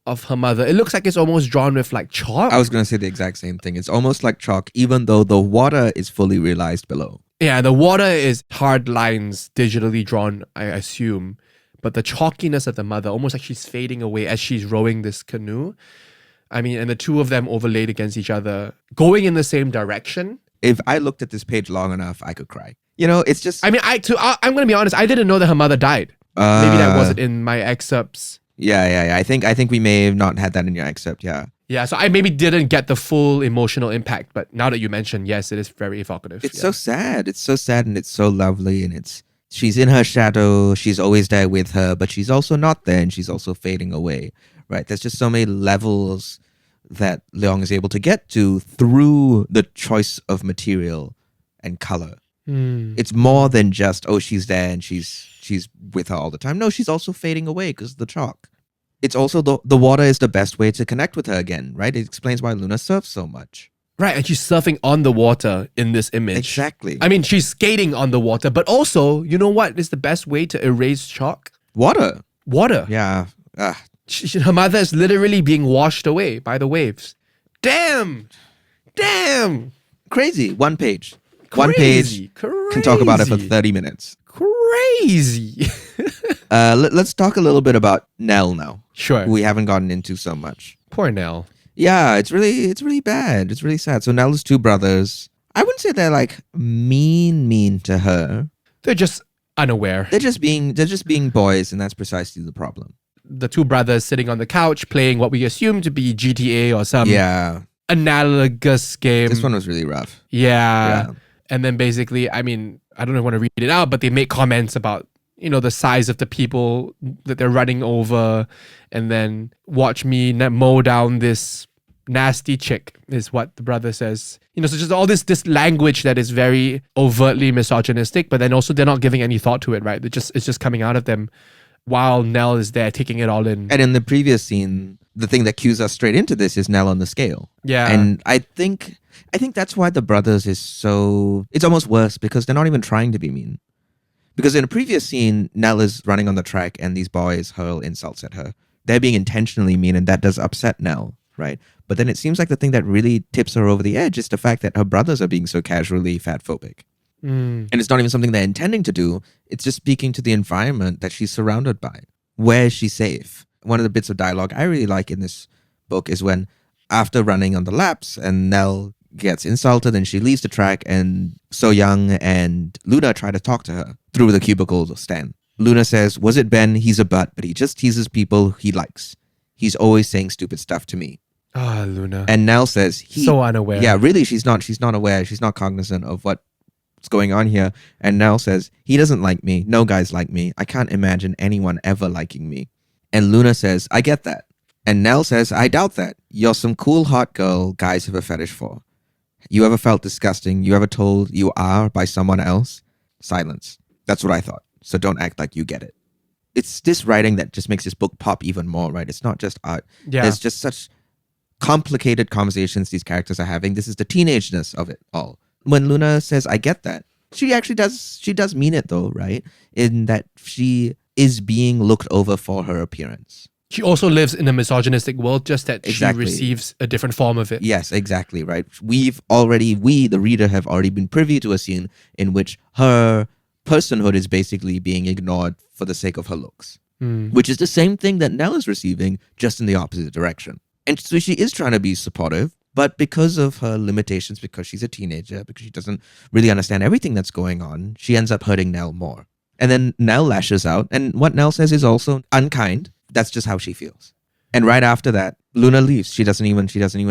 of her mother. It looks like it's almost drawn with like chalk. I was going to say the exact same thing. It's almost like chalk, even though the water is fully realized below. Yeah, the water is hard lines digitally drawn, I assume. But the chalkiness of the mother, almost like she's fading away as she's rowing this canoe. I mean, and the two of them overlaid against each other, going in the same direction. If I looked at this page long enough, I could cry. You know, it's just... I mean, I'm going to be honest, I didn't know that her mother died. Maybe that wasn't in my excerpts. Yeah. I think we may have not had that in your excerpt, yeah. Yeah, so I maybe didn't get the full emotional impact, but now that you mentioned, yes, it is very evocative. It's so sad. It's so sad and it's so lovely, and she's in her shadow, she's always there with her, but she's also not there and she's also fading away, right? There's just so many levels that Leong is able to get to through the choice of material and color. It's more than just, oh, she's there and she's with her all the time. No, she's also fading away because of the chalk. It's also the water is the best way to connect with her again, right? It explains why Luna surfs so much. Right, and she's surfing on the water in this image. Exactly. I mean, she's skating on the water, but also, you know what is the best way to erase chalk? Water. Yeah. Ugh. Her mother is literally being washed away by the waves. Damn! Crazy. One page. Crazy. Can talk about it for 30 minutes. Crazy. Let's talk a little bit about Nell now. Sure. Who we haven't gotten into so much. Poor Nell. Yeah, it's really bad. It's really sad. So Nell's two brothers, I wouldn't say they're like mean to her. They're just unaware. They're just being boys, and that's precisely the problem. The two brothers sitting on the couch playing what we assume to be GTA or some analogous game. This one was really rough. Yeah. And then basically, I mean, I don't know if I want to read it out, but they make comments about, you know, the size of the people that they're running over, and then watch me mow down this nasty chick is what the brother says. You know, so just all this language that is very overtly misogynistic, but then also they're not giving any thought to it, right? It's just coming out of them while Nell is there taking it all in. And in the previous scene, the thing that cues us straight into this is Nell on the scale. Yeah. And I think that's why the brothers is so... It's almost worse because they're not even trying to be mean. Because in a previous scene, Nell is running on the track and these boys hurl insults at her. They're being intentionally mean, and that does upset Nell, right? But then it seems like the thing that really tips her over the edge is the fact that her brothers are being so casually fatphobic. And it's not even something they're intending to do. It's just speaking to the environment that she's surrounded by. Where is she safe? One of the bits of dialogue I really like in this book is when, after running on the laps and Nell gets insulted and she leaves the track, and So Young and Luna try to talk to her through the cubicle stand. Luna says, "Was it Ben? He's a butt, but he just teases people he likes. He's always saying stupid stuff to me." Ah, Luna. And Nell says, so unaware. Yeah, really, she's not aware. She's not cognizant of what's going on here. And Nell says, "He doesn't like me. No guys like me. I can't imagine anyone ever liking me." And Luna says, "I get that." And Nell says, "I doubt that. You're some cool hot girl guys have a fetish for. You ever felt disgusting? You ever told you are by someone else?" Silence. That's what I thought. So don't act like you get it. It's this writing that just makes this book pop even more, right? It's not just art. Yeah. There's just such complicated conversations these characters are having. This is the teenageness of it all. When Luna says, "I get that," she actually does mean it though, right? In that she is being looked over for her appearance. She also lives in a misogynistic world, just that Exactly. she receives a different form of it. Yes, exactly, right? We, the reader, have already been privy to a scene in which her personhood is basically being ignored for the sake of her looks. Which is the same thing that Nell is receiving, just in the opposite direction. And so she is trying to be supportive, but because of her limitations, because she's a teenager, because she doesn't really understand everything that's going on, she ends up hurting Nell more. And then Nell lashes out, and what Nell says is also unkind. That's just how she feels. And right after that, Luna leaves. She doesn't even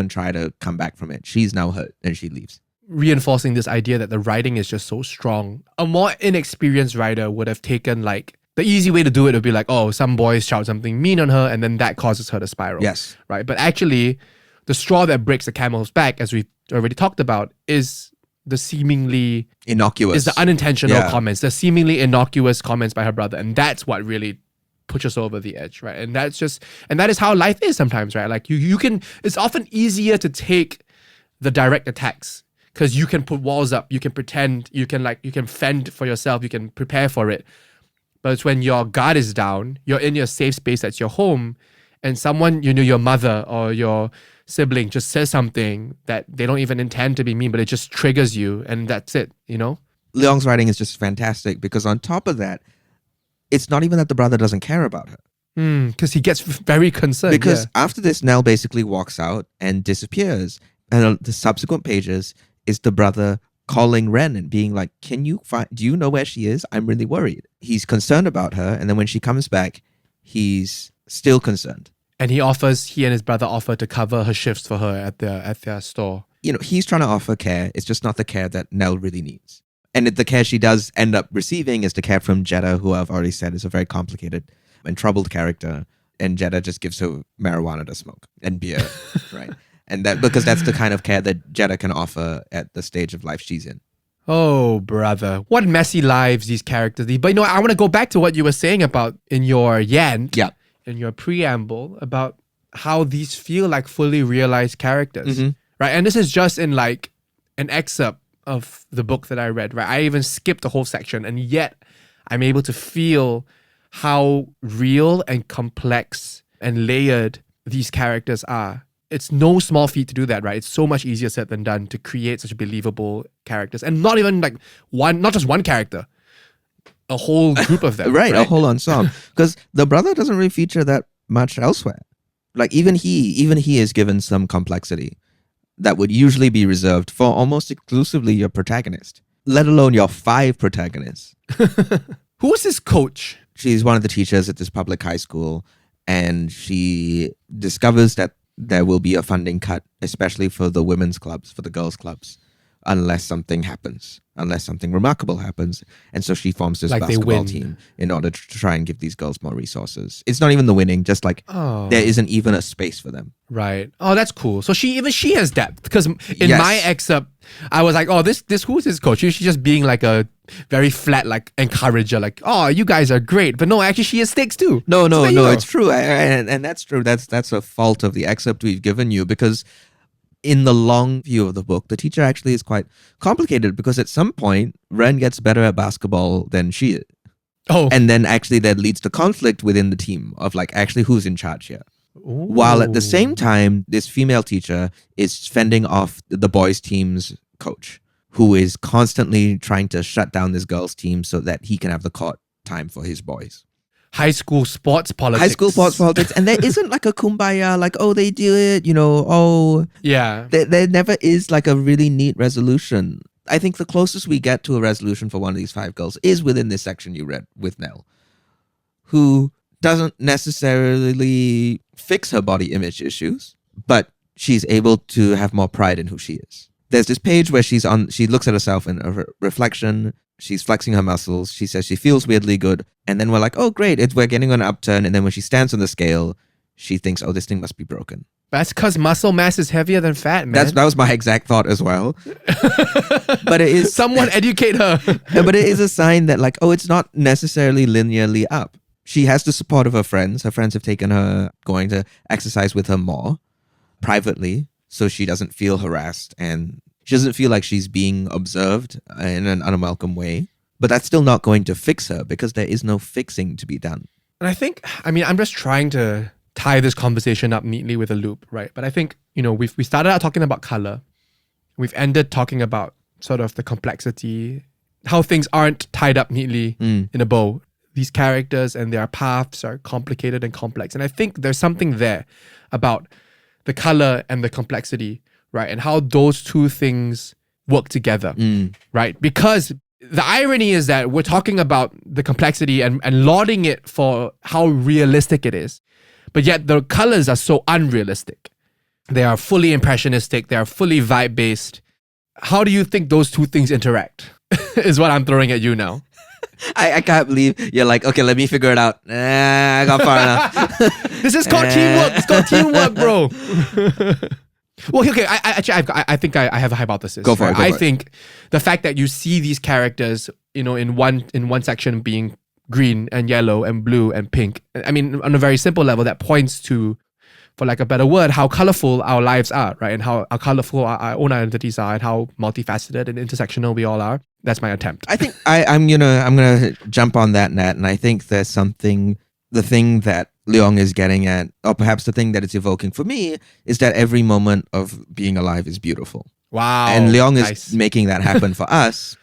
try to come back from it. She's now hurt, and she leaves. Reinforcing this idea that the writing is just so strong. A more inexperienced writer would have taken like the easy way to do it would be like, oh, some boys shout something mean on her and then that causes her to spiral. Yes. Right. But actually, the straw that breaks the camel's back, as we've already talked about, is the seemingly Innocuous. is the unintentional Yeah. comments, the seemingly innocuous comments by her brother, and that's what really pushes over the edge, right? And that is how life is sometimes, right? Like you can, it's often easier to take the direct attacks because you can put walls up, you can pretend, you can fend for yourself, you can prepare for it. But it's when your guard is down, you're in your safe space, that's your home, and someone, your mother or your sibling just says something that they don't even intend to be mean, but it just triggers you, and that's it, Leong's writing is just fantastic because on top of that, it's not even that the brother doesn't care about her. Because he gets very concerned. Because after this, Nell basically walks out and disappears. And on the subsequent pages is the brother calling Ren and being like, do you know where she is? I'm really worried. He's concerned about her. And then when she comes back, he's still concerned. And he and his brother offer to cover her shifts for her at their store. He's trying to offer care. It's just not the care that Nell really needs. And the care she does end up receiving is the care from Jeddah, who I've already said is a very complicated and troubled character. And Jeddah just gives her marijuana to smoke and beer, right? And because that's the kind of care that Jeddah can offer at the stage of life she's in. Oh, brother. What messy lives these characters lead. But I want to go back to what you were saying about in your Yant, in your preamble, about how these feel like fully realized characters, right? And this is just in like an excerpt of the book that I read, right? I even skipped the whole section, and yet I'm able to feel how real and complex and layered these characters are. It's no small feat to do that, right? It's so much easier said than done to create such believable characters, and not even like not just one character, a whole group of them. right, a whole ensemble. Because the brother doesn't really feature that much elsewhere. Like even he is given some complexity that would usually be reserved for almost exclusively your protagonist, let alone your 5 protagonists. Who is his coach? She's one of the teachers at this public high school, and she discovers that there will be a funding cut, especially for the women's clubs, for the girls' clubs, unless something happens, unless something remarkable happens. And so she forms this basketball team in order to try and give these girls more resources. It's not even the winning, just like there isn't even a space for them. Right. Oh, that's cool. So she has depth, because in my excerpt, I was like, oh, this who's his coach? She's just being like a very flat, like encourager, like, oh, you guys are great. But no, actually she has stakes too. No, it's true. And that's true. That's a fault of the excerpt we've given you, because in the long view of the book, the teacher actually is quite complicated, because at some point, Ren gets better at basketball than she is. Oh. And then actually that leads to conflict within the team of like, actually who's in charge here? Ooh. While at the same time, this female teacher is fending off the boys' team's coach, who is constantly trying to shut down this girls' team so that he can have the court time for his boys. High school sports politics. And there isn't like a kumbaya, like, oh, they do it, Yeah. There never is like a really neat resolution. I think the closest we get to a resolution for one of these 5 girls is within this section you read with Nell, who doesn't necessarily fix her body image issues, but she's able to have more pride in who she is. There's this page where she looks at herself in a reflection. She's flexing her muscles. She says she feels weirdly good. And then we're like, oh, great, we're getting an upturn. And then when she stands on the scale, she thinks, oh, this thing must be broken. That's because muscle mass is heavier than fat, man. That was my exact thought as well. But it is... Someone educate her. But it is a sign that like, oh, it's not necessarily linearly up. She has the support of her friends. Her friends have taken her going to exercise with her more privately, so she doesn't feel harassed and she doesn't feel like she's being observed in an unwelcome way. But that's still not going to fix her, because there is no fixing to be done. And I think, I'm just trying to tie this conversation up neatly with a loop, right? But I think, we started out talking about color. We've ended talking about sort of the complexity, how things aren't tied up neatly in a bow. These characters and their paths are complicated and complex. And I think there's something there about the color and the complexity, right? And how those two things work together, right? Because the irony is that we're talking about the complexity and lauding it for how realistic it is. But yet the colors are so unrealistic. They are fully impressionistic. They are fully vibe-based. How do you think those two things interact? Is what I'm throwing at you now. I can't believe you're like, okay, let me figure it out. I got far enough. This is called teamwork. It's called teamwork, bro. Well, okay. I think I have a hypothesis. Go for it. I think the fact that you see these characters, in one section being green and yellow and blue and pink. I mean, on a very simple level, that points to, for lack of a better word, how colorful our lives are, right? And how colorful our own identities are, and how multifaceted and intersectional we all are. That's my attempt. I think I'm gonna jump on that, Nat, and I think there's something. The thing that Leong is getting at, or perhaps the thing that it's evoking for me, is that every moment of being alive is beautiful. Wow. And Leong nice. is making that happen for us.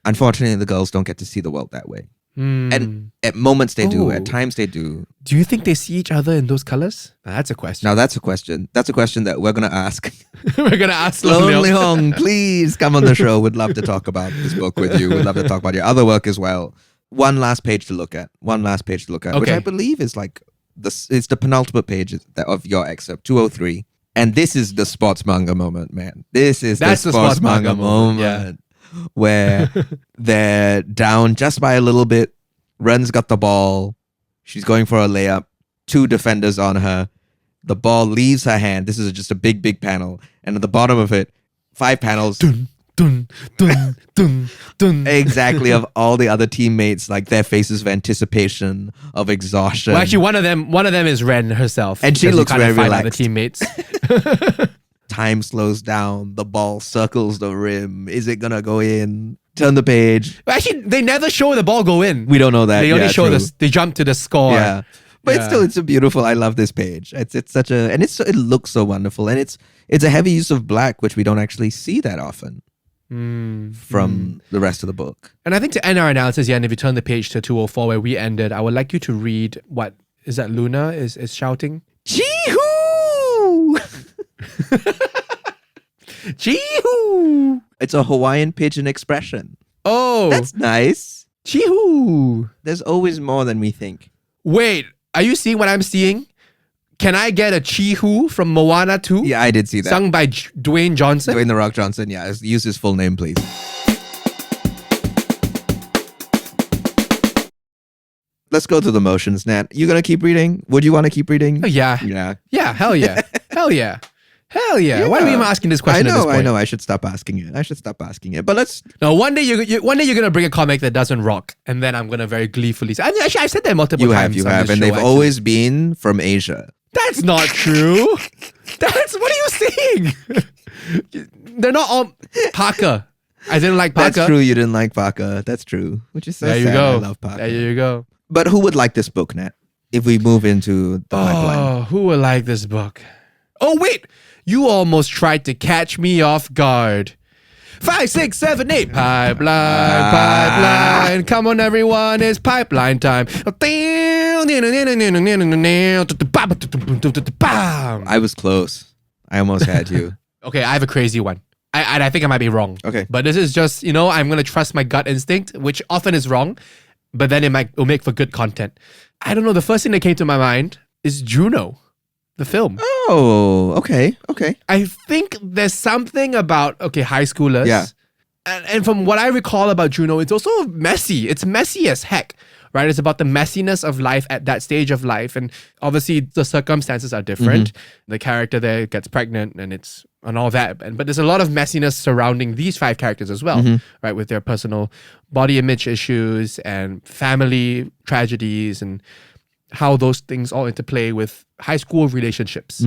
Unfortunately, the girls don't get to see the world that way. And at moments they do, at times they do. Do you think they see each other in those colors? That's a question. Now that's a question. That's a question that we're going to ask. We're going to ask Sloane Leong, please come on the show. We'd love to talk about this book with you. We'd love to talk about your other work as well. One last page to look at, Okay. which I believe is like, it's the penultimate page of your excerpt, 203. And this is the sports manga moment, man. That's the sports manga moment. Yeah. Where they're down just by a little bit. Ren's got the ball. She's going for a layup. 2 defenders on her. The ball leaves her hand. This is just a big, big panel. And at the bottom of it, 5 panels. Dun, dun, dun, dun, dun. Exactly, of all the other teammates, like their faces of anticipation, of exhaustion. Well, actually, one of them is Ren herself. And she because looks you kind of very find out relaxed. The teammates. Time slows down. The ball circles the rim. Is it gonna go in? Turn the page. Well, actually, they never show the ball go in. We don't know that. They only show true. this. They jump to the score. Yeah. But Yeah. it's a beautiful. I love this page. It's such a, and it looks so wonderful, and it's a heavy use of black, which we don't actually see that often from the rest of the book. And I think to end our analysis, Yan, if you turn the page to 204 where we ended, I would like you to read what is that Luna is shouting? Chee-hoo! Chee-hoo! It's a Hawaiian pigeon expression. Oh, That's nice. chee-hoo! There's always more than we think. Wait, are you seeing what I'm seeing? Can I get a chee-hoo from Moana 2? Yeah, I did see that. Sung by Dwayne Johnson? Dwayne The Rock Johnson, yeah. Use his full name, please. Let's go through the motions, Nat. You gonna keep reading? Would you want to keep reading? Oh, yeah. Yeah. Yeah, hell yeah. Hell yeah. Hell yeah. Why are we even asking this question at this point? I know. I should stop asking it. But let's... No, one day you're gonna bring a comic that doesn't rock, and then I'm gonna very gleefully say. I mean, actually, I've said that multiple times. You on have, this and show, they've actually. always been from Asia. That's not true. What are you saying? They're not all Parker. I didn't like Parker. That's true. You didn't like Parker. That's true. Which is so There you sad. go. I love Parker. There you go. But who would like this book, Nat? If we move into the pipeline. Oh, who would like this book? Oh wait, you almost tried to catch me off guard. 5, 6, 7, 8. Pipeline. Come on, everyone, it's pipeline time. I was close. I almost had you. Okay, I have a crazy one. I think I might be wrong. Okay. But this is just, I'm going to trust my gut instinct, which often is wrong, but then it'll make for good content. I don't know. The first thing that came to my mind is Juno, the film. Oh, okay. I think there's something about, high schoolers. Yeah. And from what I recall about Juno, it's also messy. It's messy as heck, right? It's about the messiness of life at that stage of life. And obviously the circumstances are different. The character there gets pregnant and all that. But there's a lot of messiness surrounding these 5 characters as well, right? With their personal body image issues and family tragedies and how those things all interplay with high school relationships.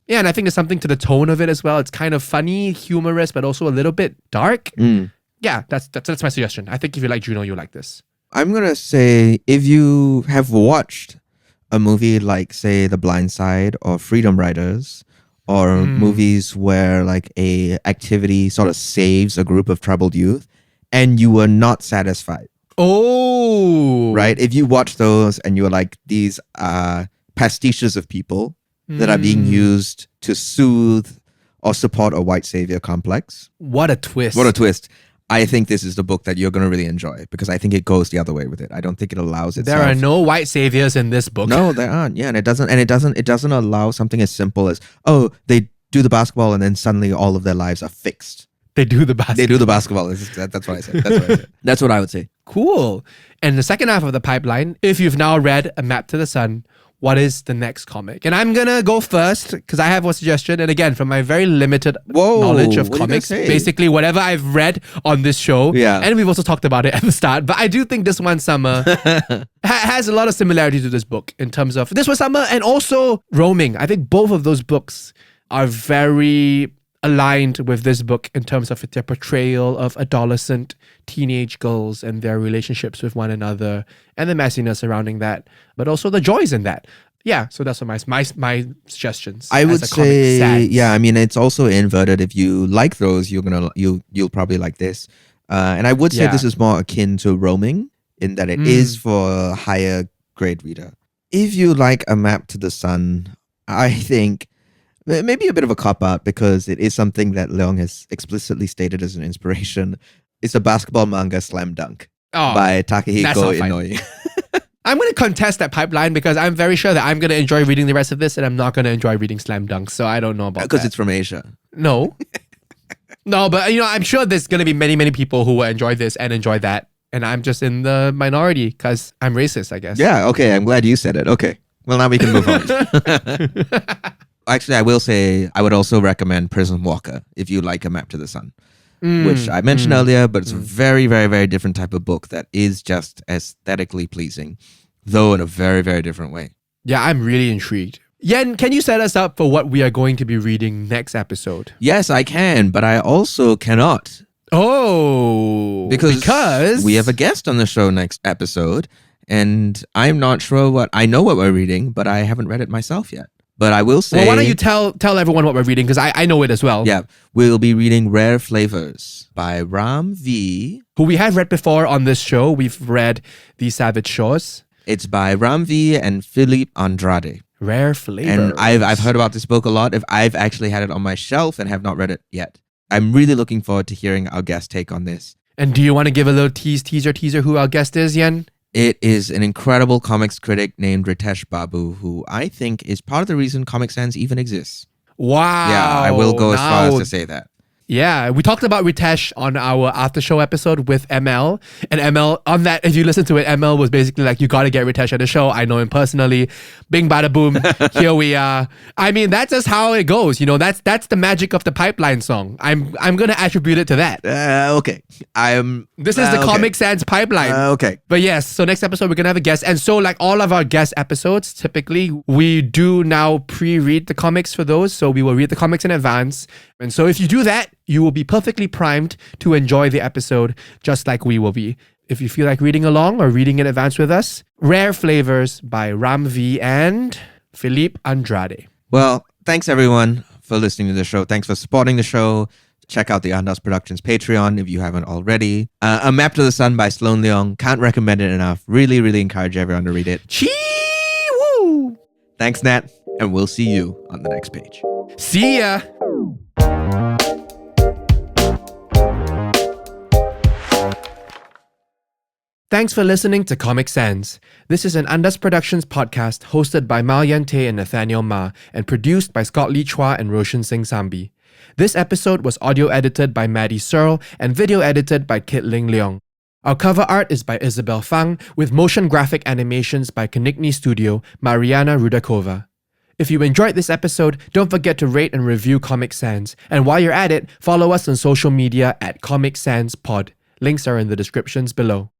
Yeah, and I think there's something to the tone of it as well. It's kind of funny, humorous, but also a little bit dark. Yeah, that's my suggestion. I think if you like Juno, you'll like this. I'm going to say if you have watched a movie like, say, The Blind Side or Freedom Riders, or movies where like a activity sort of saves a group of troubled youth and you were not satisfied. Oh. Right? If you watch those and you're like, these are pastiches of people that are being used to soothe or support a white savior complex. What a twist. What a twist. I think this is the book that you're going to really enjoy because I think it goes the other way with it. I don't think it allows itself. There are no white saviors in this book. No, there aren't. Yeah, and it doesn't allow something as simple as, they do the basketball and then suddenly all of their lives are fixed. They do the basketball. They do the basketball. That's what I said. That's what I would say. Cool. And the second half of the pipeline, if you've now read A Map to the Sun, what is the next comic. And I'm gonna go first because I have a suggestion. And again, from my very limited knowledge of comics, basically whatever I've read on this show, and we've also talked about it at the start, but I do think This One Summer has a lot of similarity to this book in terms of This One Summer and also Roaming. I think both of those books are very aligned with this book in terms of their portrayal of adolescent teenage girls and their relationships with one another and the messiness surrounding that, but also the joys in that. Yeah, so that's what my suggestions. I would say, yeah, I mean, it's also inverted. If you like those, you'll probably like this. And I would say this is more akin to Roaming in that it is for a higher grade reader. If you like A Map to the Sun, I think maybe a bit of a cop-out because it is something that Leong has explicitly stated as an inspiration. It's a basketball manga slam dunk by Takehiko Inoue. I'm going to contest that pipeline because I'm very sure that I'm going to enjoy reading the rest of this and I'm not going to enjoy reading slam dunks. So I don't know about that. Because it's from Asia. No. No, but I'm sure there's going to be many, many people who will enjoy this and enjoy that. And I'm just in the minority because I'm racist, I guess. Yeah, okay. I'm glad you said it. Okay. Well, now we can move on. Actually, I will say I would also recommend Prism Walker if you like A Map to the Sun, which I mentioned earlier, but it's a very, very, very different type of book that is just aesthetically pleasing, though in a very, very different way. Yeah, I'm really intrigued. Yen, can you set us up for what we are going to be reading next episode? Yes, I can, but I also cannot. Oh, because we have a guest on the show next episode, and I'm not sure I know what we're reading, but I haven't read it myself yet. But I will say... Well, why don't you tell everyone what we're reading, because I know it as well. Yeah, we'll be reading Rare Flavors by Ram V. Who we have read before on this show. We've read The Savage Shores. It's by Ram V and Philippe Andrade. Rare Flavors. And I've heard about this book a lot. I've actually had it on my shelf and have not read it yet. I'm really looking forward to hearing our guest take on this. And do you want to give a little teaser who our guest is, Yen? It is an incredible comics critic named Ritesh Babu, who I think is part of the reason Comic Sans even exists. Wow. Yeah, I will go as far as to say that. Yeah, we talked about Ritesh on our after show episode with ML. And ML, on that, if you listen to it, ML was basically like, you got to get Ritesh on the show. I know him personally. Bing, bada, boom. Here we are. I mean, that's just how it goes. That's the magic of the pipeline song. I'm going to attribute it to that. Okay. This is the Comic Sans pipeline. Okay. But yes, so next episode, we're going to have a guest. And so like all of our guest episodes, typically, we do now pre-read the comics for those. So we will read the comics in advance. And so if you do that, you will be perfectly primed to enjoy the episode just like we will be. If you feel like reading along or reading in advance with us, Rare Flavors by Ram V and Philippe Andrade. Well, thanks everyone for listening to the show. Thanks for supporting the show. Check out the Arthouse Productions Patreon if you haven't already. A Map to the Sun by Sloane Leong. Can't recommend it enough. Really, really encourage everyone to read it. Chee-woo! Thanks, Nat. And we'll see you on the next page. See ya! Thanks for listening to Comic Sans. This is an Andaz Productions podcast hosted by Myle and Nathaniel Ma and produced by Scott Lee Chua and Roshan Singh Sambhi. This episode was audio edited by Maddy Searle and video edited by Kit Ling Leong. Our cover art is by Isabel Fang with motion graphic animations by Kenikni Studio, Maryana Rudakova. If you enjoyed this episode, don't forget to rate and review Comic Sans. And while you're at it, follow us on social media at Comic Sans Pod. Links are in the descriptions below.